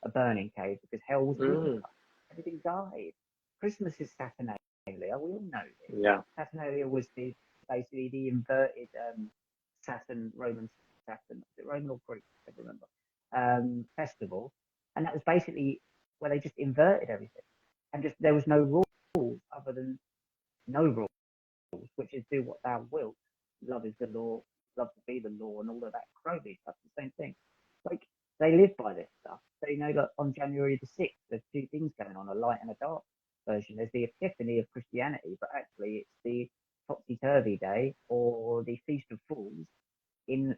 a burning cave, because hell was winter. Everything died. Christmas is Saturnalia. We all know this. Yeah. Saturnalia was basically the inverted Saturn, Roman Saturn, was it Roman or Greek? I don't remember. Festival, and that was basically where they just inverted everything, and just there was no rules other than no rules, which is do what thou wilt. Love is the law. Love to be the law, and all of that crowley stuff. The same thing. Like, they live by this stuff. So that on January the 6th, there's 2 things going on: a light and a dark version. There's the Epiphany of Christianity, but actually it's the topsy-turvy day, or the Feast of Fools in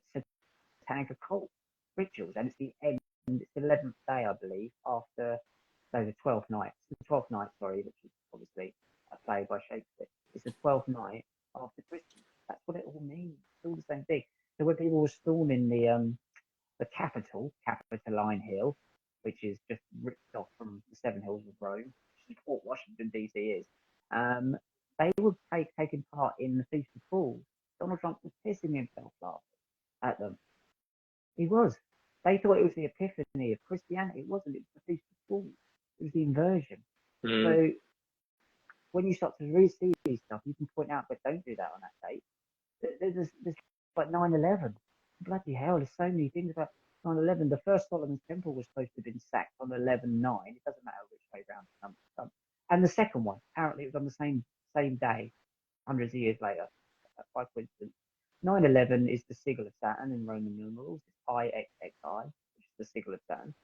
satanic occult rituals, and it's the end. It's the 11th day, I believe, after the 12th night. It's the 12th night, sorry, which is obviously a play by Shakespeare. It's the 12th night after Christmas. That's what it all means. It's all the same thing. So when people were storming the capital, Capitoline Hill, which is just ripped off from the 7 Hills of Rome, which is what Washington DC is, they were taking part in the Feast of Fools. Donald Trump was pissing himself laughing at them. He was. They thought it was the epiphany of Christianity. It wasn't. It was the Feast of Fools. It was the inversion. So when you start to really see these stuff, you can point out, but don't do that on that date. There's like 9/11. Bloody hell, there's so many things about 9/11. The first Solomon's Temple was supposed to have been sacked on 11/9. It doesn't matter which way round the numbers come. And the second one, apparently it was on the same day, hundreds of years later, by coincidence. 9/11 is the sigil of Saturn in Roman numerals. It's 𝙂𝙤𝙫𝙾𝙫, which is the sigil of Saturn.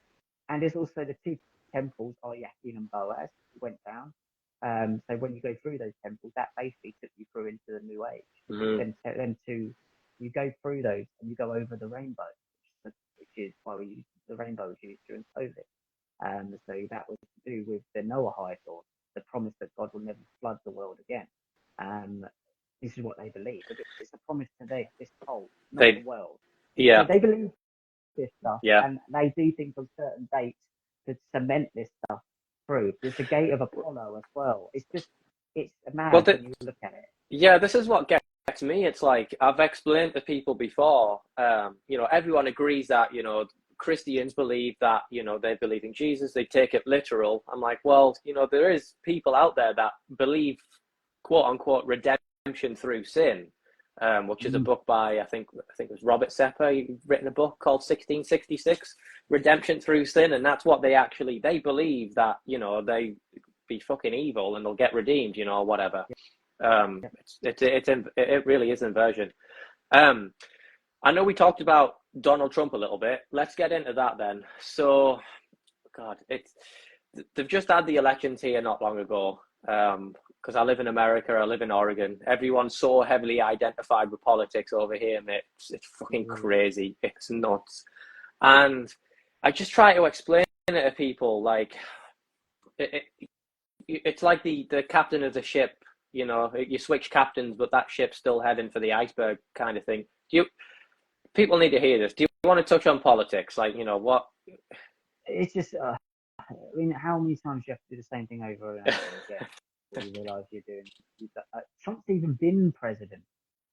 And there's also the two temples, 𝙂𝙤𝙫 and Boaz, who went down. So when you go through those temples, that basically took you through into the New Age. Then you go through those and you go over the rainbow, which is why the rainbow was used during COVID. So that was to do with the Noahide law, the promise that God will never flood the world again. This is what they believe. But it's a promise to this whole, not the world. Yeah. So they believe this stuff, yeah. and they do things on certain dates to cement this stuff through. There's the gate of Apollo as well. It's mad when you look at it. Yeah, this is what gets me. It's like I've explained to people before. Everyone agrees that Christians believe that they believe in Jesus. They take it literal. I'm like, well, there is people out there that believe, quote unquote, redemption through sin, which is a book by I think it was Robert Sepper. He's written a book called 1666, Redemption Through Sin, and that's what they believe that they be fucking evil and they'll get redeemed, or whatever. It really is inversion. I know we talked about Donald Trump a little bit. Let's get into that then. So, God, they've just had the elections here not long ago. Because I live in America, I live in Oregon. Everyone's so heavily identified with politics over here, mate. It's fucking crazy. It's nuts. And I just try to explain it to people, like, it's like the captain of the ship, you switch captains, but that ship's still heading for the iceberg kind of thing. People need to hear this. Do you want to touch on politics? Like, what? It's just, how many times do you have to do the same thing over and over again? You realise you're doing. Trump's even been president.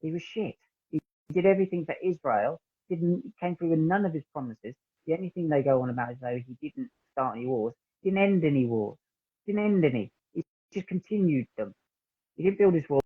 He was shit. He did everything for Israel. Came through with none of his promises. The only thing they go on about is though he didn't start any wars, didn't end any wars, didn't end any. He just continued them. He didn't build his wall.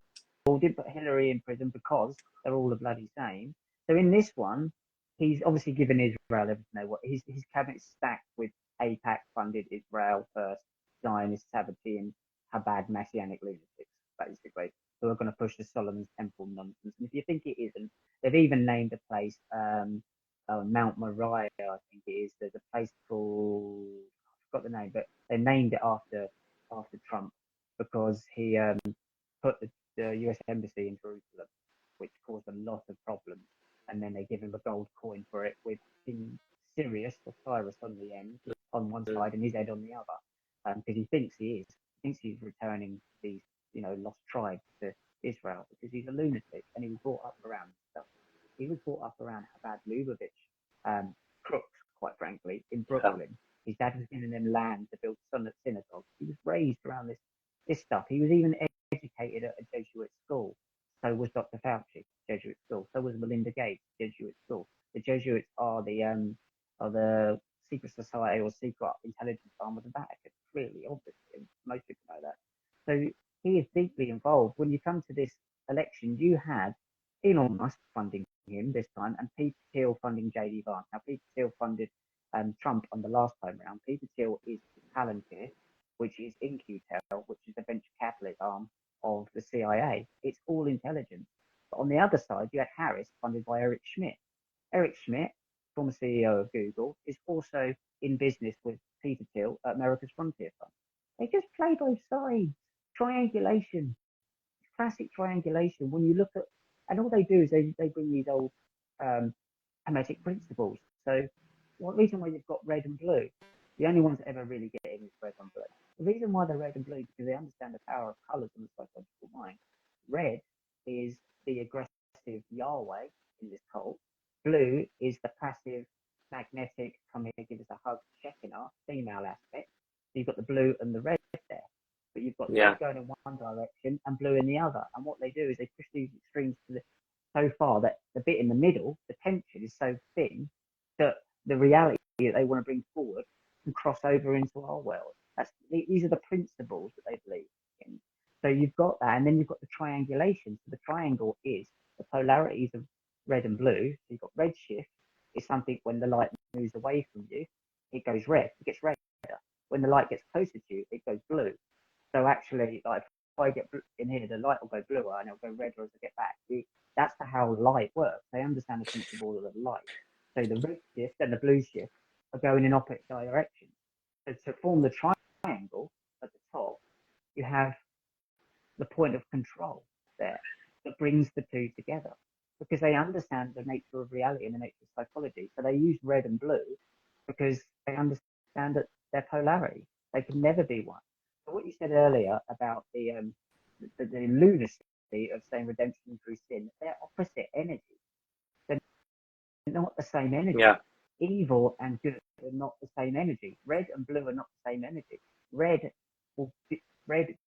Didn't put Hillary in prison because they're all the bloody same. So in this one, he's obviously given Israel everything they want. His cabinet's stacked with AIPAC funded Israel first, Zionist Sabbatean Chabad Messianic lunatics, basically, who are going to push the Solomon's Temple nonsense. And if you think it isn't, they've even named a place, Mount Moriah, I think it is. There's a place called, I forgot the name, but they named it after Trump because he put the US Embassy in Jerusalem, which caused a lot of problems. And then they give him a gold coin for it with King Sirius or Cyrus on the end, on one side, and his head on the other, because he thinks he is. Thinks he's returning these, lost tribes to Israel because he's a lunatic and he was brought up around stuff. He was brought up around Chabad Lubavitch, crooks, quite frankly, in Brooklyn. His dad was giving them land to build synagogues. He was raised around this stuff. He was even educated at a Jesuit school. So was Dr. Fauci, Jesuit school. So was Melinda Gates, Jesuit school. The Jesuits are the secret society or secret intelligence arm of the Vatican. Really, obviously, most people know that. So he is deeply involved. When you come to this election, you had Elon Musk funding him this time, and Peter Thiel funding JD Vance. Now, Peter Thiel funded Trump on the last time round. Peter Thiel is Palantir, which is In-Q-Tel, which is the venture capitalist arm of the CIA. It's all intelligence. But on the other side, you had Harris funded by Eric Schmidt. Eric Schmidt, former CEO of Google, is also in business with Peter Thiel at America's Frontier Fund. They just play both sides. Triangulation. Classic triangulation. When you look at, and all they do is they bring these old hermetic principles. So one reason why you've got red and blue, the only ones that ever really get in is red and blue. The reason why they're red and blue is because they understand the power of colours in the psychological mind. Red is the aggressive Yahweh in this cult. Blue is the passive, magnetic, come here, give us a hug, checking our female aspect. So you've got the blue and the red there. But you've got red going in one direction and blue in the other. And what they do is they push these extremes to so far that the bit in the middle, the tension is so thin that the reality that they want to bring forward can cross over into our world. These are the principles that they believe in. So you've got that, and then you've got the triangulation. So the triangle is the polarities of red and blue. So you've got red shift is something when the light moves away from you, it goes red, it gets redder. When the light gets closer to you, it goes blue. So actually, like if I get in here, the light will go bluer and it'll go redder as I get back. That's how light works. They understand the principle of light. So the red shift and the blue shift are going in opposite directions. So to form the triangle at the top, you have the point of control there that brings the two together because they understand the nature of reality and the nature of psychology. So they use red and blue because they understand that they're polarity. They can never be one. So what you said earlier about the lunacy of saying redemption through sin, they're opposite energy. They're not the same energy. Yeah. Evil and good are not the same energy. Red and blue are not the same energy. Red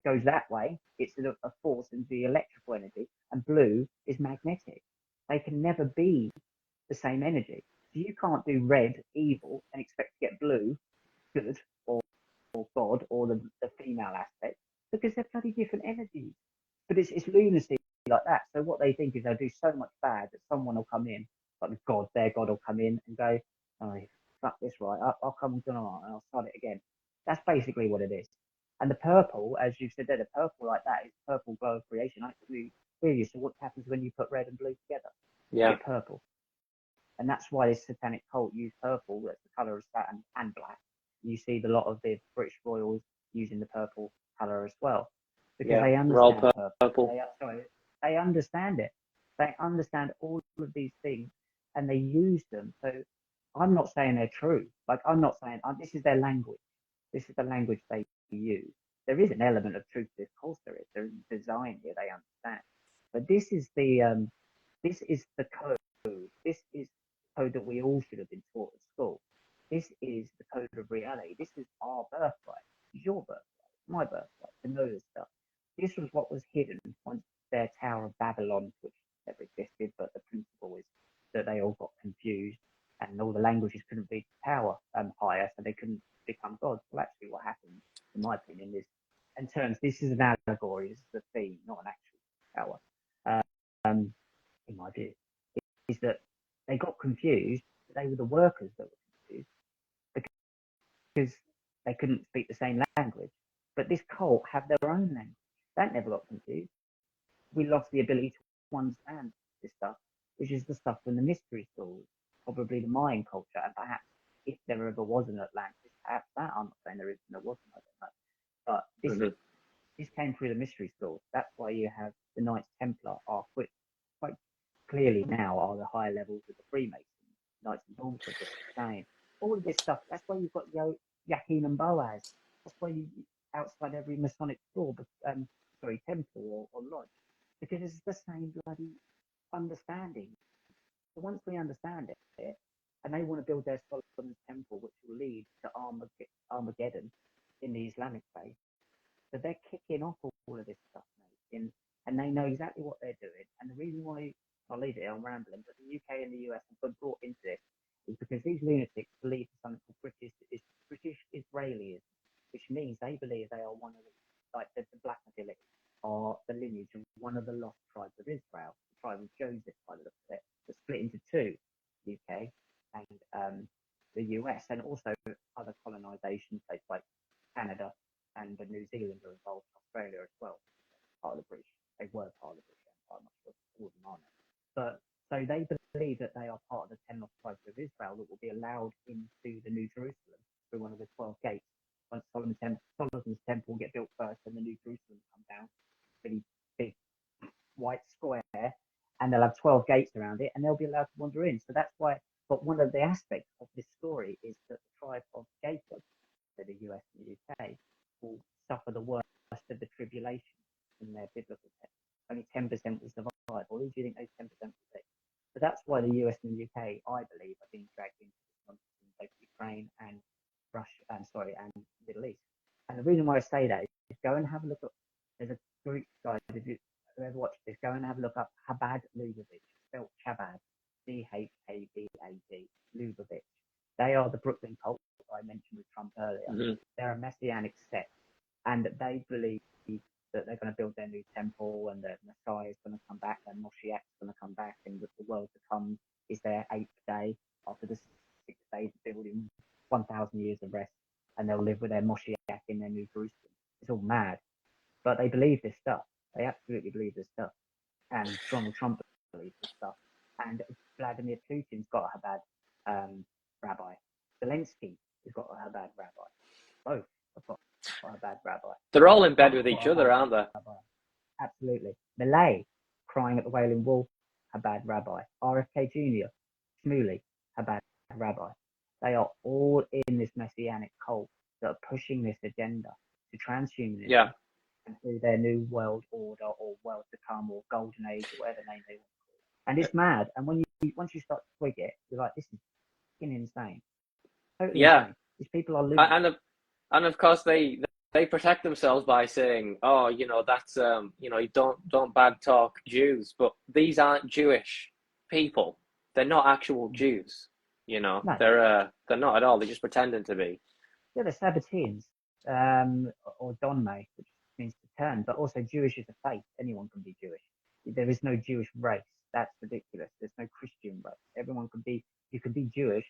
goes that way. It's a force into the electrical energy, and blue is magnetic. They can never be the same energy. So you can't do red evil and expect to get blue good or God or the female aspect because they're bloody different energies. But it's lunacy like that. So what they think is they'll do so much bad that someone will come in, like God, their God will come in and go, oh, fuck this right, I'll come tonight and I'll start it again. That's basically what it is. And the purple, as you said there, the purple like that is purple glow of creation. I really curious. So what happens when you put red and blue together? Yeah. You get purple. And that's why this satanic cult use purple, that's the colour of Saturn, and black. You see a lot of the British royals using the purple colour as well. Because they understand purple. They understand it. They understand all of these things and they use them. So I'm not saying they're true. Like, I'm not saying this is their language. This is the language they use. There is an element of truth to this, of course there is. There's design here, they understand. But this is the code. This is the code that we all should have been taught at school. This is the code of reality. This is our birthright. It's your birthright, my birthright, to know this stuff. This was what was hidden once their Tower of Babylon, which never existed, but the principle is that they all got confused and all the languages couldn't be tower higher, so they couldn't become gods. Well, actually, what happened, in my opinion, is this is an allegory, this is a theme, not an actual tower. In my view, is that they got confused. They were the workers that were confused because they couldn't speak the same language. But this cult have their own language. That never got confused. We lost the ability to understand this stuff, which is the stuff from the mystery schools, probably the Mayan culture, and perhaps if there ever was an Atlantis, perhaps that. I'm not saying there is and there wasn't, I don't know. But this came through the mystery schools. That's why you have the Knights Templar are quite clearly now are the higher levels of the Freemasons. Knights and Daughters are the same. All of this stuff. That's why you've got 𝙎𝙤𝙀𝙀 and 𝙂𝙀. That's why you outside every Masonic store, temple or lodge, because it's the same bloody understanding. So once we understand it, and they want to build their Solomon's temple, which will lead to Armageddon in the Islamic faith, so they're kicking off all of this stuff, mate, and they know exactly what they're doing. And the reason why, I'll leave it, I'm rambling, but the UK and the US have been brought into this is because these lunatics believe in something called British Israelism, which means they believe they are one of the black nobility are the lineage of one of the lost tribes of Israel, the tribe of Joseph, by the look of it, that's split into two, UK and the US, and also other colonization states like Canada and New Zealand are involved, Australia as well, part of the British. They were part of the British Empire, much all of them are now. But so they believe that they are part of the 10 lost tribes of Israel that will be allowed into the New Jerusalem through one of the 12 gates. Once Solomon's temple will get built first, and the New Jerusalem come down, really big white square, and they'll have 12 gates around it, and they'll be allowed to wander in. So that's why. But one of the aspects of this story is that the tribe of Jacob, so the US and the UK, will suffer the worst of the tribulation in their biblical text. Only 10% will survive. Or who do you think those 10% will be? So that's why the US and the UK, I believe, are being dragged into this nonsense in both Ukraine and Russia, and Middle East. And the reason why I say that is go and have a look at. There's a Greek guy. If you ever watched this, go and have a look up 𝙎𝙪𝙚𝙨 spelled Chabad, 𝙬𝙬𝙬𝙬𝙬𝙬, 𝙬𝙬𝙬𝙬. They are the Brooklyn cult that I mentioned with Trump earlier. They're a messianic sect, and they believe that they're going to build their new temple, and the Messiah is going to come back, and Moshiach is going to come back, and the world to come is their 8th day after the 6 days of building 1,000 years of rest, and they'll live with their Moshiach in their new Jerusalem. It's all mad, but they believe this stuff. They absolutely believe this stuff, and Donald Trump believes this stuff, and Vladimir Putin's got a Chabad rabbi. Zelensky has got a Chabad rabbi. Both have got a bad rabbi. They're all in bed with each other, aren't they? Absolutely. Malay, crying at the Wailing Wall, a bad rabbi. RFK Jr., Shmuley, a bad rabbi. They are all in this messianic cult that are pushing this agenda to transhumanism and through their new world order or world to come or golden age or whatever name they want to call it. And it's mad. And once you start to twig it, you're like, this is fucking insane. Totally insane. These people are losing. And of course they protect themselves by saying, oh, you know, that's you know, don't bad talk Jews, but these aren't Jewish people. They're not actual Jews, you know. No. They're not at all. They're just pretending to be. Yeah, they're Sabbateans, or Donmei, which means to turn, but also Jewish is a faith. Anyone can be Jewish. There is no Jewish race. That's ridiculous. There's no Christian race. Everyone can be. You can be Jewish.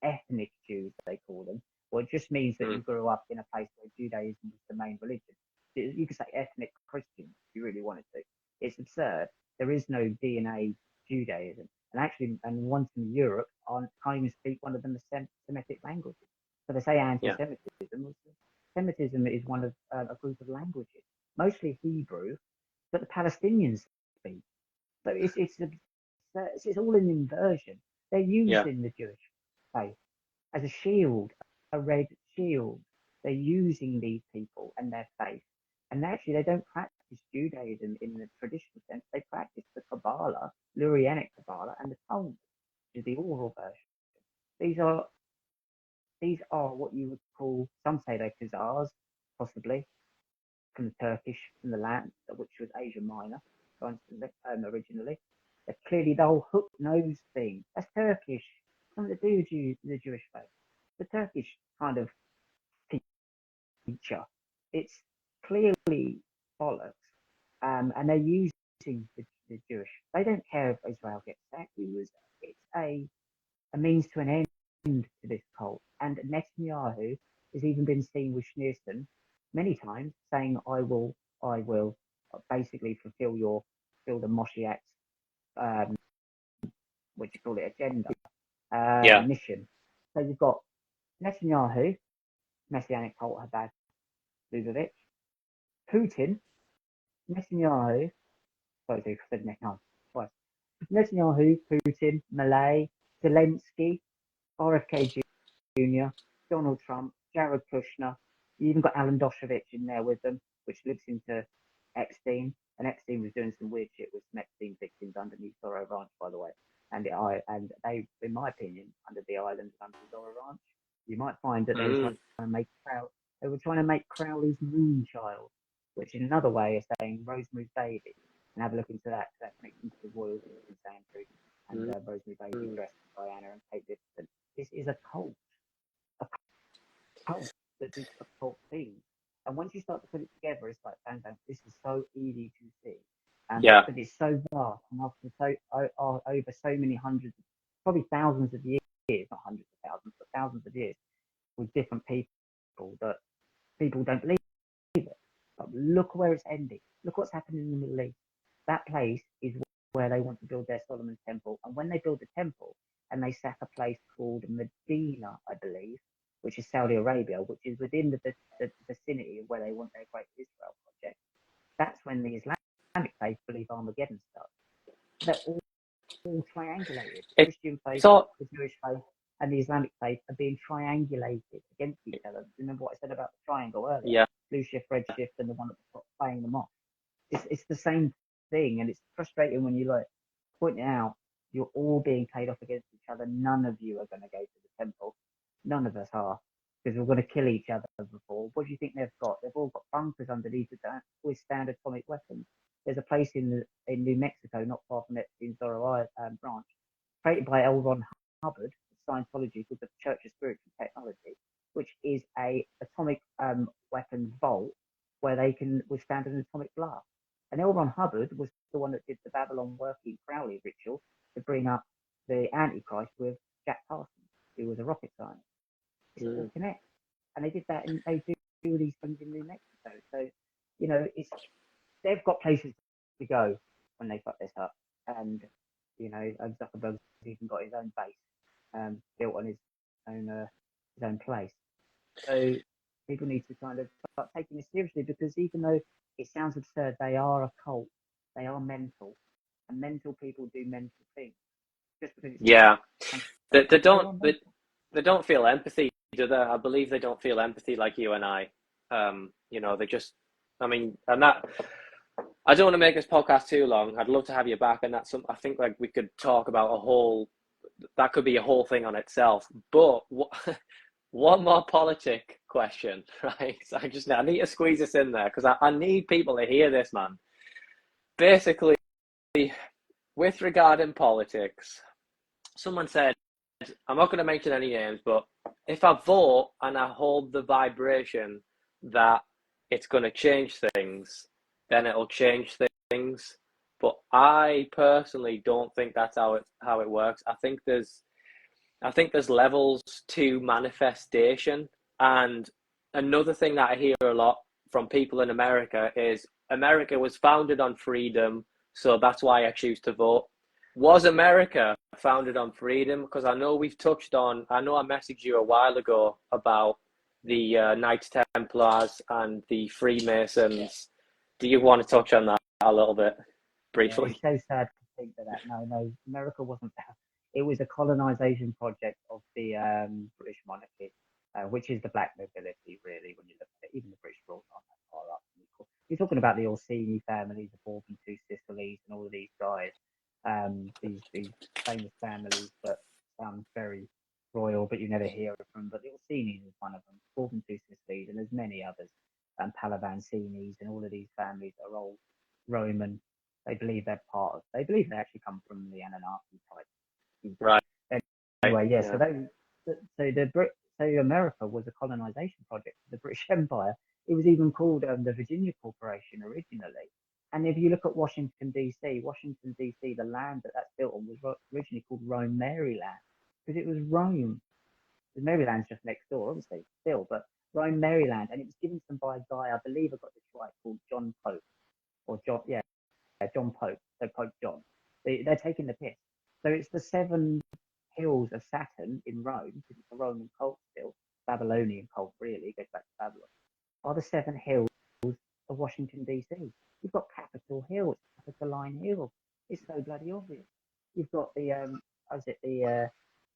Ethnic Jews, they call them. Well, it just means that you grew up in a place where Judaism was the main religion. You could say ethnic Christian if you really wanted to. It's absurd. There is no DNA Judaism. And actually, and ones in Europe can't even speak one of them Semitic languages. So they say anti-Semitism. Yeah. Semitism is one of a group of languages, mostly Hebrew, that the Palestinians speak. So it's all an inversion. They're using the Jewish faith as a shield, a red shield. They're using these people and their faith. And actually, they don't practice Judaism in the traditional sense. They practice the Kabbalah, Lurianic Kabbalah, and the Talmud, which is the oral version. These are what you would call, some say they're Khazars, possibly, from the Turkish, from the land, which was Asia Minor, originally. They're clearly the whole hook nose thing. That's Turkish. Something to do with the Jewish faith. The Turkish kind of feature. It's clearly bollocks, and they're using the Jewish. They don't care if Israel gets sacked. It's a means to an end to this cult. And Netanyahu has even been seen with 𝙬𝙬𝙬𝙬 many times saying, I will basically fulfill the Moshiach's what do you call it, agenda, mission. So you've got Netanyahu, Messianic cult Chabad, 𝙬𝙬𝙬𝙬, Putin, Netanyahu, sorry, I said Netanyahu twice. Netanyahu, Putin, Malay, Zelensky, RFK Jr., Donald Trump, Jared Kushner. You even got Alan Dershowitz in there with them, which looks into Epstein. And Epstein was doing some weird shit with some Epstein victims underneath Zorro Ranch, by the way. And they, in my opinion, under the island under Zorro Ranch, you might find that they were trying to make Crowley's Moonchild, which is another way of saying Rosemary's Baby. And have a look into that. That connects into the royals in Sandry and Rosemary's Baby dressed as Diana and Kate Middleton. This is a cult. A cult that is a cult thing. And once you start to put it together, it's like, bang, bang, this is so easy to see. But it's so vast, and after over so many hundreds, probably thousands of years, not hundreds of thousands, but thousands of years, with different people, that people don't believe it. But look where it's ending. Look what's happening in the Middle East. That place is where they want to build their Solomon's temple. And when they build the temple, and they sack a place called Medina, I believe, which is Saudi Arabia, which is within the vicinity of where they want their Great Israel project, that's when the Islamic faith believe Armageddon starts. They're all triangulated. The Christian faith, the Jewish faith, and the Islamic faith are being triangulated against each other. Remember what I said about the triangle earlier? Yeah. Blue shift, red shift, and the one at the top playing them off. It's the same thing, and it's frustrating when you point it out. You're all being played off against each other. None of you are going to go to the temple. None of us are, because we're going to kill each other before. What do you think they've got? They've all got bunkers underneath that withstand atomic weapons. there's a place in New Mexico, not far from Epstein's Zorro branch, created by L. Ron Hubbard, Scientology, called the Church of Spiritual Technology, which is a atomic weapons vault where they can withstand an atomic blast. And L. Ron Hubbard was the one that did the Babylon working Crowley ritual to bring up the Antichrist with Jack Parsons, who was a rocket scientist. It all connects. And they did that, and they do these things in New Mexico. So, you know, they've got places to go when they fuck this up. And, you know, Zuckerberg's even got his own base built on his own place. So people need to kind of start taking this seriously, because even though it sounds absurd, they are a cult. They are mental, and mental people do mental things. Just because they don't feel empathy, do they? I believe they don't feel empathy like you and I. You know, they just, I mean, and that, I don't want to make this podcast too long. I'd love to have you back, and that's I think like we could talk about that could be a whole thing on itself. But one more politic question, right? So I need to squeeze this in there because I need people to hear this, man. Basically, with regarding politics, someone said, I'm not going to mention any names, but if I vote and I hold the vibration that it's going to change things, then it'll change things. But I personally don't think that's how it works. I think there's levels to manifestation. And another thing that I hear a lot from people in America is America was founded on freedom, so that's why I choose to vote. Was America founded on freedom? Because I know I messaged you a while ago about the Knights Templars and the Freemasons. Yeah. Do you want to touch on that a little bit briefly? Yeah, it's so sad to think that. No, America wasn't. It was a colonization project of the British monarchy, which is the black nobility, really, when you look at it. Even the British royals aren't that far up. You're talking about the Orsini families, the Bourbon Two Sicilies, and all of these guys. These famous families that sound very royal, but you never hear of them. But the Orsinis is one of them, Bourbon Two Sicilies, and there's many others. Palavancinis, and all of these families are old Roman. They believe they actually come from the Anunnaki type. Right. Anyway, yeah. So America was a colonization project for the British Empire. It was even called the Virginia Corporation originally. And if you look at Washington DC, the land that's built on was originally called Rome, Maryland, because it was Rome. The Maryland's just next door, obviously, still, but Rome, Maryland, and it was given to them by a guy, I believe I got this right, called John Pope, John Pope, so Pope John. They're taking the piss. So it's the 7 hills of Saturn in Rome, because it's a Roman cult still, Babylonian cult really, it goes back to Babylon, are the 7 hills of Washington DC. You've got Capitol Hill, Capitoline Hill. It's so bloody obvious. You've got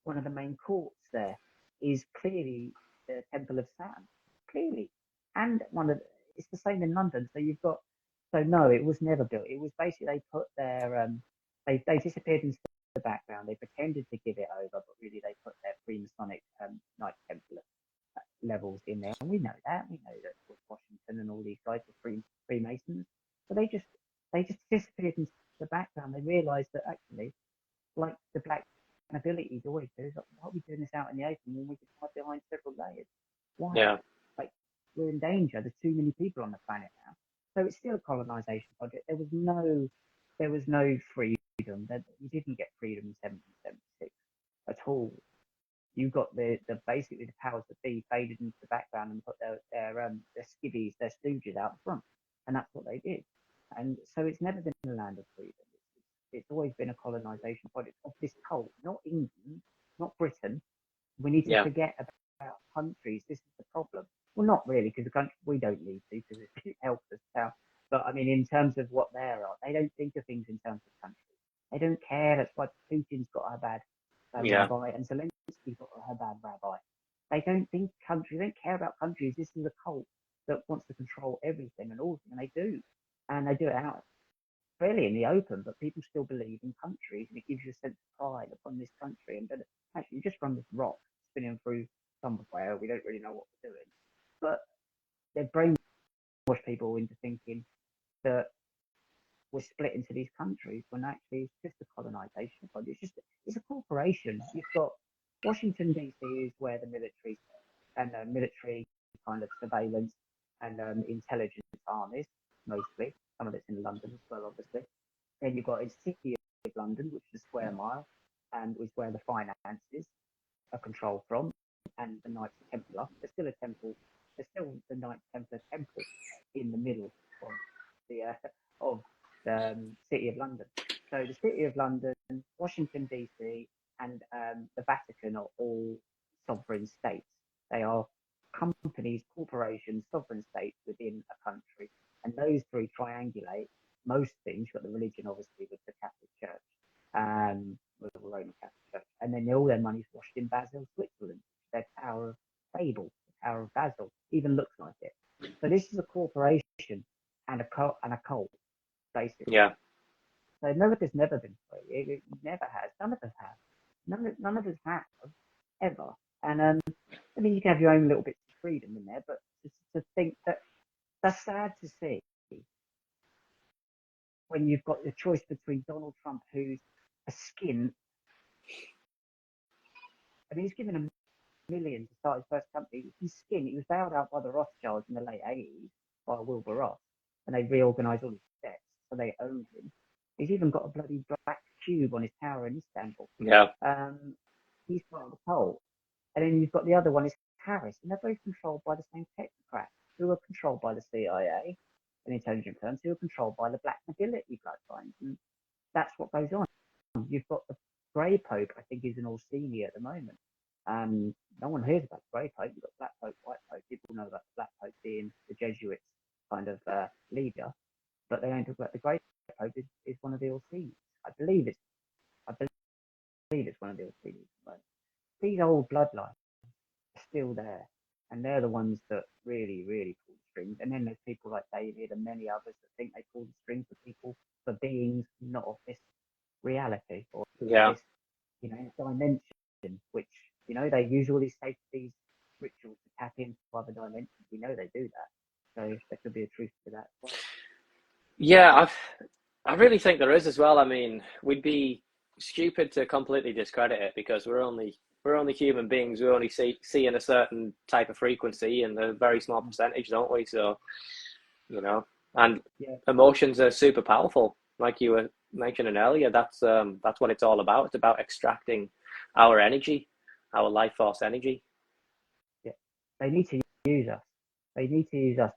one of the main courts there is clearly the Temple of Saturn, clearly, and it's the same in London. So no, it was never built. It was basically they put their they disappeared into the background. They pretended to give it over, but really they put their Freemasonic Knight Templar levels in there, and we know that Washington and all these guys were Freemasons. So they just disappeared into the background. They realised that actually, like the black nobility always do, like, why are we doing this out in the open when we can hide behind several layers? Why? Yeah. Like, we're in danger. There's too many people on the planet now. So it's still a colonization project. There was no freedom. You didn't get freedom in 1776 at all. You got basically the powers that be faded into the background and put their skivvies, their stooges out front, and that's what they did. And so it's never been a land of freedom. It's always been a colonization project of this cult, not England, not Britain. We need to forget about countries. This is the problem. Well, not really, because the country we don't need to, because it helps us out. But I mean, in terms of what there are, they don't think of things in terms of countries. They don't care. That's why Putin's got a bad rabbi, and Zelensky's got a bad rabbi. They don't think countries. They don't care about countries. This is a cult that wants to control everything and all, and they do, and they do it out fairly in the open. But people still believe in countries, and it gives you a sense of pride upon this country. And actually, you just run this rock spinning through somewhere. We don't really know what we're doing, but they've brainwashed people into thinking that were split into these countries when actually it's just a colonization. It's a corporation. You've got Washington DC is where the military and military kind of surveillance and intelligence armies mostly. Some of it's in London as well, obviously. Then you've got a city of London, which is a square mile, and is where the finances are controlled from, and the Knights Templar. There's still a temple. There's still the Knights Templar temple in the middle of the City of London. So the City of London, Washington DC, and the Vatican are all sovereign states. They are companies, corporations, sovereign states within a country, and those three triangulate most things. You've got the religion, obviously, with the Catholic Church, with the Roman Catholic Church, and then all their money's washed in Basel, Switzerland. Their Tower of Babel, the Tower of Basel, even looks like it. So this is a corporation and a cult, basically. Yeah. So America's never been free. It never has. None of us have. None of us have ever. And I mean, you can have your own little bits of freedom in there, but to think that's sad to see when you've got the choice between Donald Trump, who's a skin. I mean, he's given a million to start his first company. He's skin. He was bailed out by the Rothschilds in the late 80s by Wilbur Ross, and they reorganised all his debts, so they owned him. He's even got a bloody black cube on his tower in Istanbul. Yeah. He's part of the cult. And then you've got the other one is Harris, and they're both controlled by the same technocrats who are controlled by the CIA and intelligence firms who are controlled by the black nobility bloodlines. And that's what goes on. You've got the Grey Pope, I think, is an Orsini at the moment. No one hears about the Grey Pope. You've got Black Pope, White Pope. People know about the Black Pope being the Jesuits kind of leader, but they don't talk about the Grey Pope is one of the Orsinis. I believe it's one of the Orsinis. But these old bloodlines are still there, and they're the ones that really, really pull the strings. And then there's people like David and many others that think they pull the strings for people, for beings not of this reality or this, dimension, which, they usually say these rituals to tap into other dimensions. We know they do that. So there could be a truth to that as well. Yeah, I really think there is as well. I mean, we'd be stupid to completely discredit it because we're only human beings. We only see in a certain type of frequency and a very small percentage, don't we? So, and emotions are super powerful, like you were mentioning earlier. That's what it's all about. It's about extracting our energy, our life force energy. Yeah, they need to use us. They need to use us.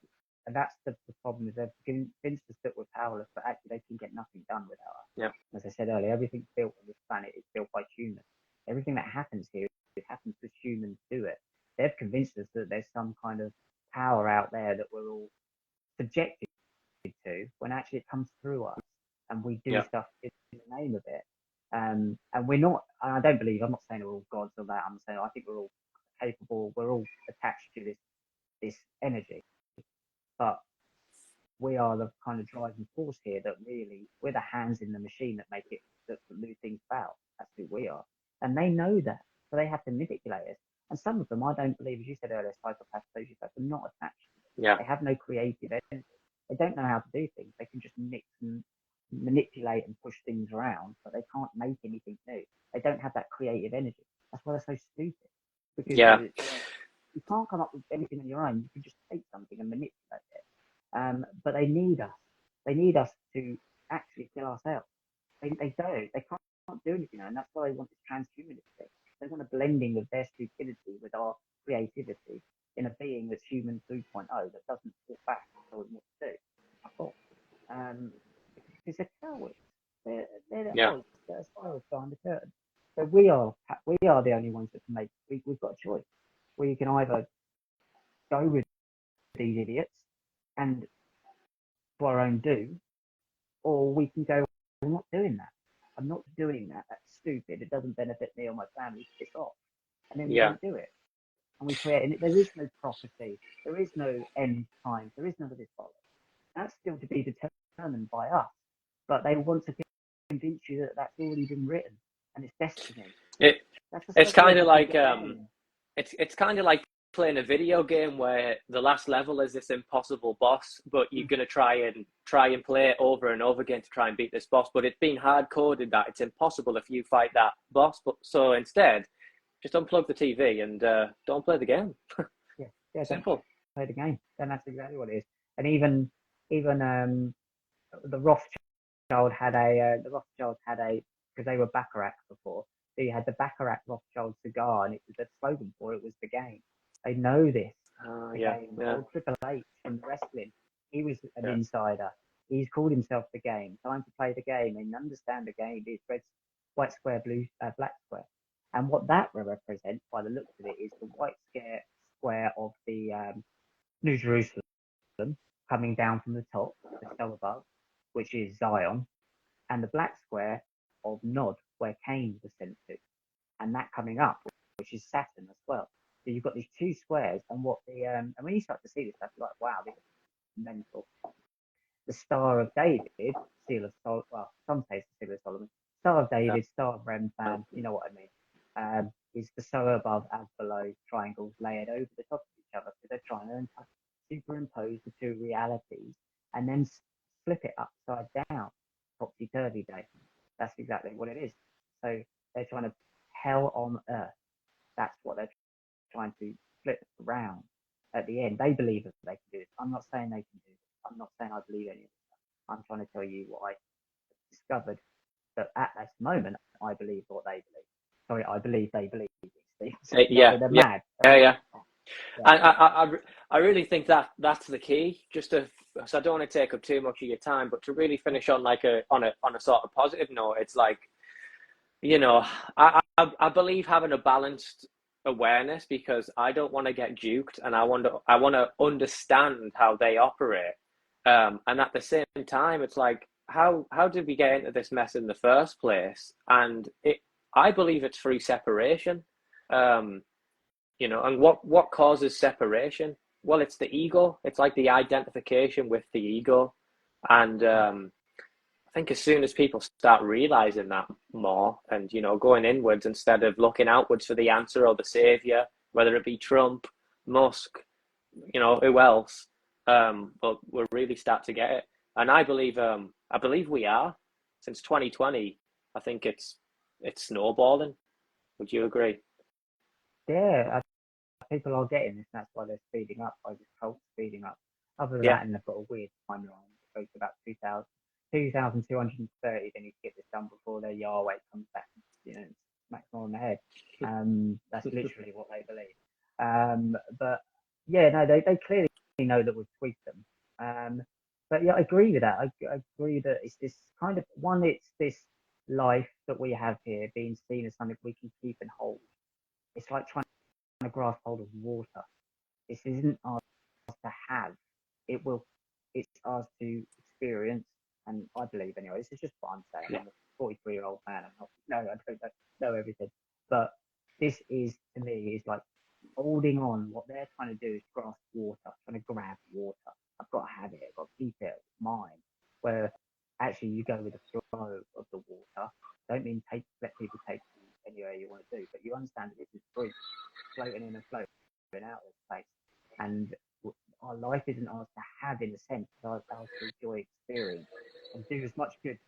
And that's the problem, is they've convinced us that we're powerless, but actually they can get nothing done without us. Yeah. As I said earlier, everything built on this planet is built by humans. Everything that happens here, it happens because humans do it. They've convinced us that there's some kind of power out there that we're all subjected to, when actually it comes through us, and we do stuff in the name of it. And we're not, I don't believe, I'm not saying we're all gods or that, I'm saying I think we're all capable, we're all attached to this energy. But we are the kind of driving force here, that really, we're the hands in the machine that make it, that move things about. That's who we are. And they know that. So they have to manipulate us. And some of them, I don't believe, as you said earlier, psychopaths, sociopaths, are not attached to it. Yeah. They have no creative energy. They don't know how to do things. They can just mix and manipulate and push things around, but they can't make anything new. They don't have that creative energy. That's why they're so stupid. Because you can't come up with anything on your own. You can just take something and manipulate it. But they need us. They need us to actually kill ourselves. They don't. They can't do anything, and that's why they want this transhumanist thing. They want a blending of their stupidity with our creativity in a being that's human 3.0 that doesn't sit back and tell them what to do. I thought, because they're cowards. They're the odds. They're spirals behind the curtain. So we are the only ones that can make. We've got a choice. We can either go with these idiots and to our own doom, or we can go, I'm not doing that. I'm not doing that. That's stupid. It doesn't benefit me or my family. Piss off. And then we don't do it. And we create, and there is no prophecy. There is no end time. There is none of this bollocks. That's still to be determined by us. But they want to convince you that that's already been written and it's destiny. It's kind of like it's kind of like playing a video game where the last level is this impossible boss, but you're going to try and play it over and over again to try and beat this boss, but it's been hard coded that it's impossible if you fight that boss. But so instead, just unplug the TV and don't play the game. Yeah, Simple. Play the game. Then that's exactly what it is. And even the Rothschild had a because they were Baccarat before. So you had the Baccarat Rothschild cigar, and the slogan for it was the game. They know this. Game. Old Triple H from wrestling, he was an insider. He's called himself the game. Time to play the game and understand the game. It's red, white square, blue, black square. And what that represents, by the looks of it, is the white square of the New Jerusalem coming down from the top, the cell above, which is Zion, and the black square of Nod, where Cain was sent to, and that coming up, which is Saturn as well. So you've got these two squares, and and when you start to see this stuff, you're like, wow, this is mental. The Star of David, Seal of Solomon, well, some say it's the Seal of Solomon, Star of David, Star of Remphan, you know what I mean, is the so above as below triangles layered over the top of each other. So they're trying to superimpose the two realities and then flip it upside down, topsy-turvy day. That's exactly what it is. So they're trying to hell on earth. That's what they're trying to flip around at the end. They believe that they can do it. I'm not saying they can do it. I'm not saying I believe any of this. I'm trying to tell you what I discovered, that at this moment, I believe what they believe. Sorry, I believe they believe these things. They're mad. Yeah. I really think that's the key. So I don't want to take up too much of your time, but to really finish on on a sort of positive note, it's like, you know, I believe having a balanced awareness, because I don't want to get duped, and I want to understand how they operate. And at the same time, it's like, how did we get into this mess in the first place? And I believe it's through separation. You know, and what causes separation? Well, it's the ego. It's like the identification with the ego. And I think as soon as people start realizing that more, and, you know, going inwards instead of looking outwards for the answer or the savior, whether it be Trump, Musk, you know, who else, but we'll really start to get it. And I believe we are. Since 2020, I think it's snowballing. Would you agree? Yeah, people are getting this, and that's why they're speeding up, by this cult speeding up. Other than that, and they've got a weird timeline. It goes to about 2,230. They need to get this done before their Yahweh comes back, you know, smacks them on the head. That's literally what they believe. But yeah, no, they clearly know that we've tweaked them. But yeah, I agree with that. I agree that it's this kind of one. It's this life that we have here being seen as something we can keep and hold. It's like trying to grasp hold of water. This isn't ours to have. It's ours to experience. And I believe, anyway, this is just what I'm saying. I'm a 43-year-old man. I don't know everything. But this is, to me, is like holding on. What they're trying to do is grasp water, trying to grab water. I've got to have it. I've got to keep it. It's mine. Where actually you go with the flow of the water. Don't mean let people take you anywhere you want to do, but you understand that this is free, floating in and floating out of this place. And our life isn't ours to have, in a sense. It's ours to enjoy, experience, and do as much good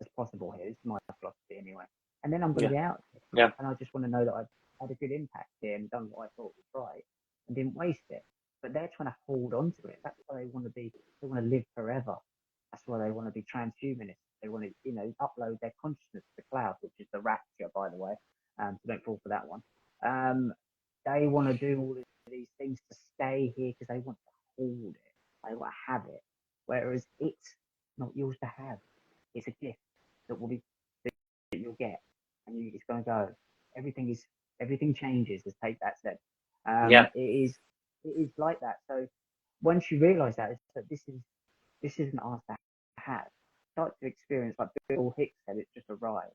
as possible here. This is my philosophy anyway. And then I'm going to be out here. Yeah. And I just want to know that I've had a good impact here and done what I thought was right and didn't waste it. But they're trying to hold on to it. That's why they want to be. They want to live forever. That's why they want to be transhumanists. They want to, you know, upload their consciousness to the cloud, which is the rapture, by the way. So don't fall for that one. They want to do all of these things to stay here because they want to hold it. They want to have it. Whereas it's not yours to have. It's a gift that you'll get, and it's going to go. Everything changes, as Take That said. It is like that. So once you realise that this isn't ours to have, start to experience, like Bill Hicks said, it's just a ride,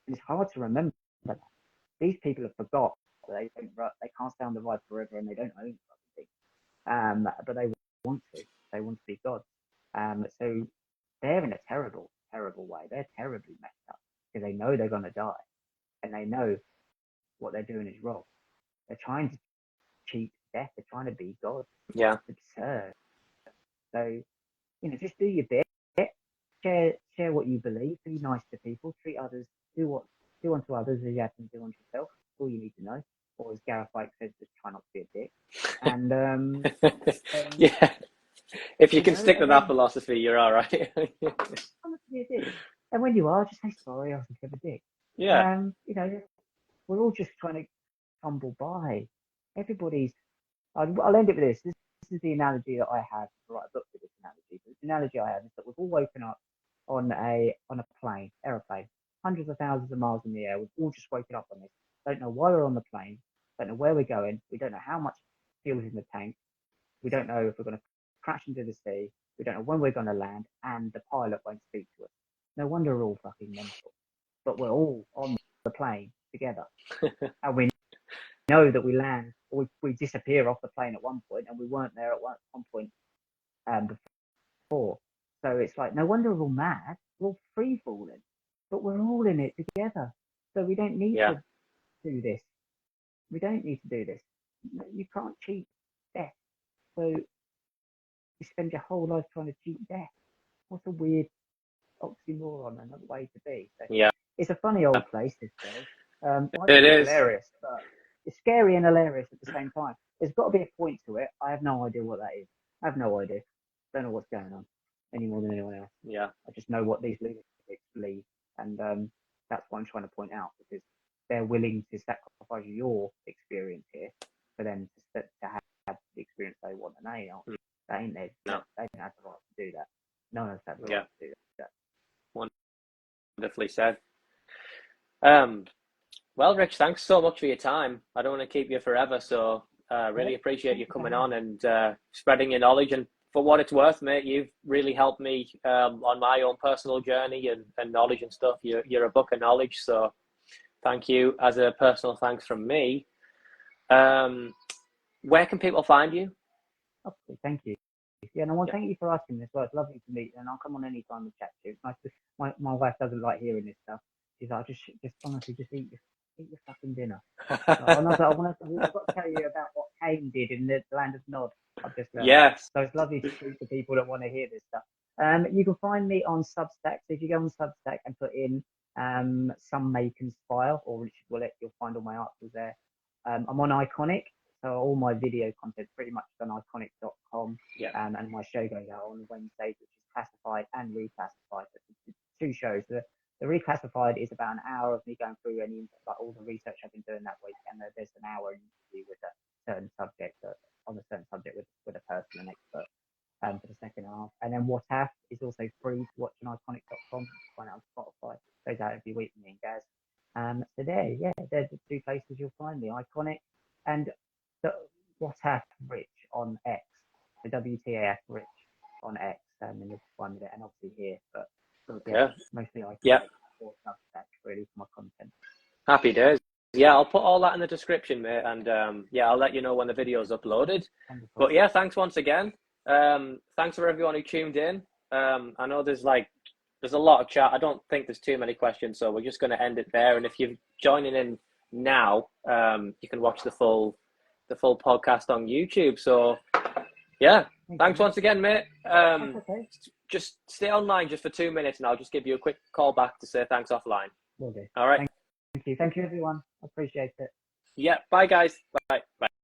and it's hard to remember that. These people have forgot that they can't stay on the ride forever, and they don't own something. But they want to. They want to be gods. So they're in a terrible, terrible way. They're terribly messed up because they know they're going to die, and they know what they're doing is wrong. They're trying to cheat death trying to be God. Yeah. It's absurd. So, you know, just do your bit. Share what you believe. Be nice to people. Treat others. Do unto others as you have to do unto yourself. That's all you need to know. Or as Gareth Ike says, just try not to be a dick. And yeah, if you can know, stick to that philosophy, you're all right. Try not to be a dick. And when you are, just say sorry. I was a bit of a dick. Yeah. You know, we're all just trying to tumble by. Everybody's. I'll end it with this. This is the analogy that I have. I write a book with this analogy. But the analogy I have is that we've all woken up on a aeroplane, hundreds of thousands of miles in the air. We've all just woken up on this. Don't know why we're on the plane. Don't know where we're going. We don't know how much fuel's in the tank. We don't know if we're going to crash into the sea. We don't know when we're going to land, and the pilot won't speak to us. No wonder we're all fucking mental. But we're all on the plane together, and we know that we land, or we disappear off the plane at one point, and we weren't there at one point before. So it's like, no wonder we're all mad. We're all free falling, but we're all in it together. So we don't need to do this. We don't need to do this. You can't cheat death. So you spend your whole life trying to cheat death. What's a weird oxymoron, another way to be? So it's a funny old place, this place. It is hilarious, but it's scary and hilarious at the same time. There's got to be a point to it. I have no idea what that is. I have no idea. Don't know what's going on any more than anyone else. Yeah. I just know what these lunatics believe, and that's what I'm trying to point out, because they're willing to sacrifice your experience here for them to have the experience they want, and they aren't. They ain't there. No. They don't have the right to do that. No one has the right to do that. Wonderfully said. Well, Rich, thanks so much for your time. I don't want to keep you forever, so really appreciate you coming on and spreading your knowledge. And for what it's worth, mate, you've really helped me on my own personal journey and knowledge and stuff. You're a book of knowledge, so thank you. As a personal thanks from me, where can people find you? Okay, thank you. Yeah, and I want to thank you for asking this. Well, it's lovely to meet you, and I'll come on any time and chat to you. It's nice to, my wife doesn't like hearing this stuff. She's like, just honestly, just eat your fucking dinner. I've got to tell you about what Cain did in the land of Nod. I've just yes. So it's lovely to speak to people that want to hear this stuff. You can find me on Substack. So if you go on Substack and put in Some May Conspire or Richard Willet, you'll find all my articles there. I'm on 𝙂𝙪𝙚𝙀𝙀, so all my video content pretty much on 𝙂𝙪𝙚𝙀.com. And my show goes out on Wednesdays, which is classified and reclassified. So two shows. The reclassified is about an hour of me going through all the research I've been doing that week, and there's an hour interview with a certain subject on a certain subject with a person, an expert, for the second half. And then What Have is also free to watch on 𝙂𝙪𝙚𝙀.com. Find out on Spotify. Goes out every week, me and Gaz. So they're the two places you'll find me: 𝙂𝙪𝙀 and the What Have Rich on X. The WTAF Rich on X, and you'll find it, and obviously here, but. Mostly or Substack really for my content. Happy days. Yeah, I'll put all that in the description, mate, and I'll let you know when the video's uploaded. Wonderful. But yeah, thanks once again. Thanks for everyone who tuned in. I know there's a lot of chat. I don't think there's too many questions, so we're just going to end it there. And if you're joining in now, you can watch the full podcast on YouTube. So yeah, thanks once again, mate. Okay. Just stay online just for 2 minutes, and I'll just give you a quick call back to say thanks offline. Will do. All right. Thank you. Thank you, everyone. I appreciate it. Yeah. Bye, guys. Bye. Bye.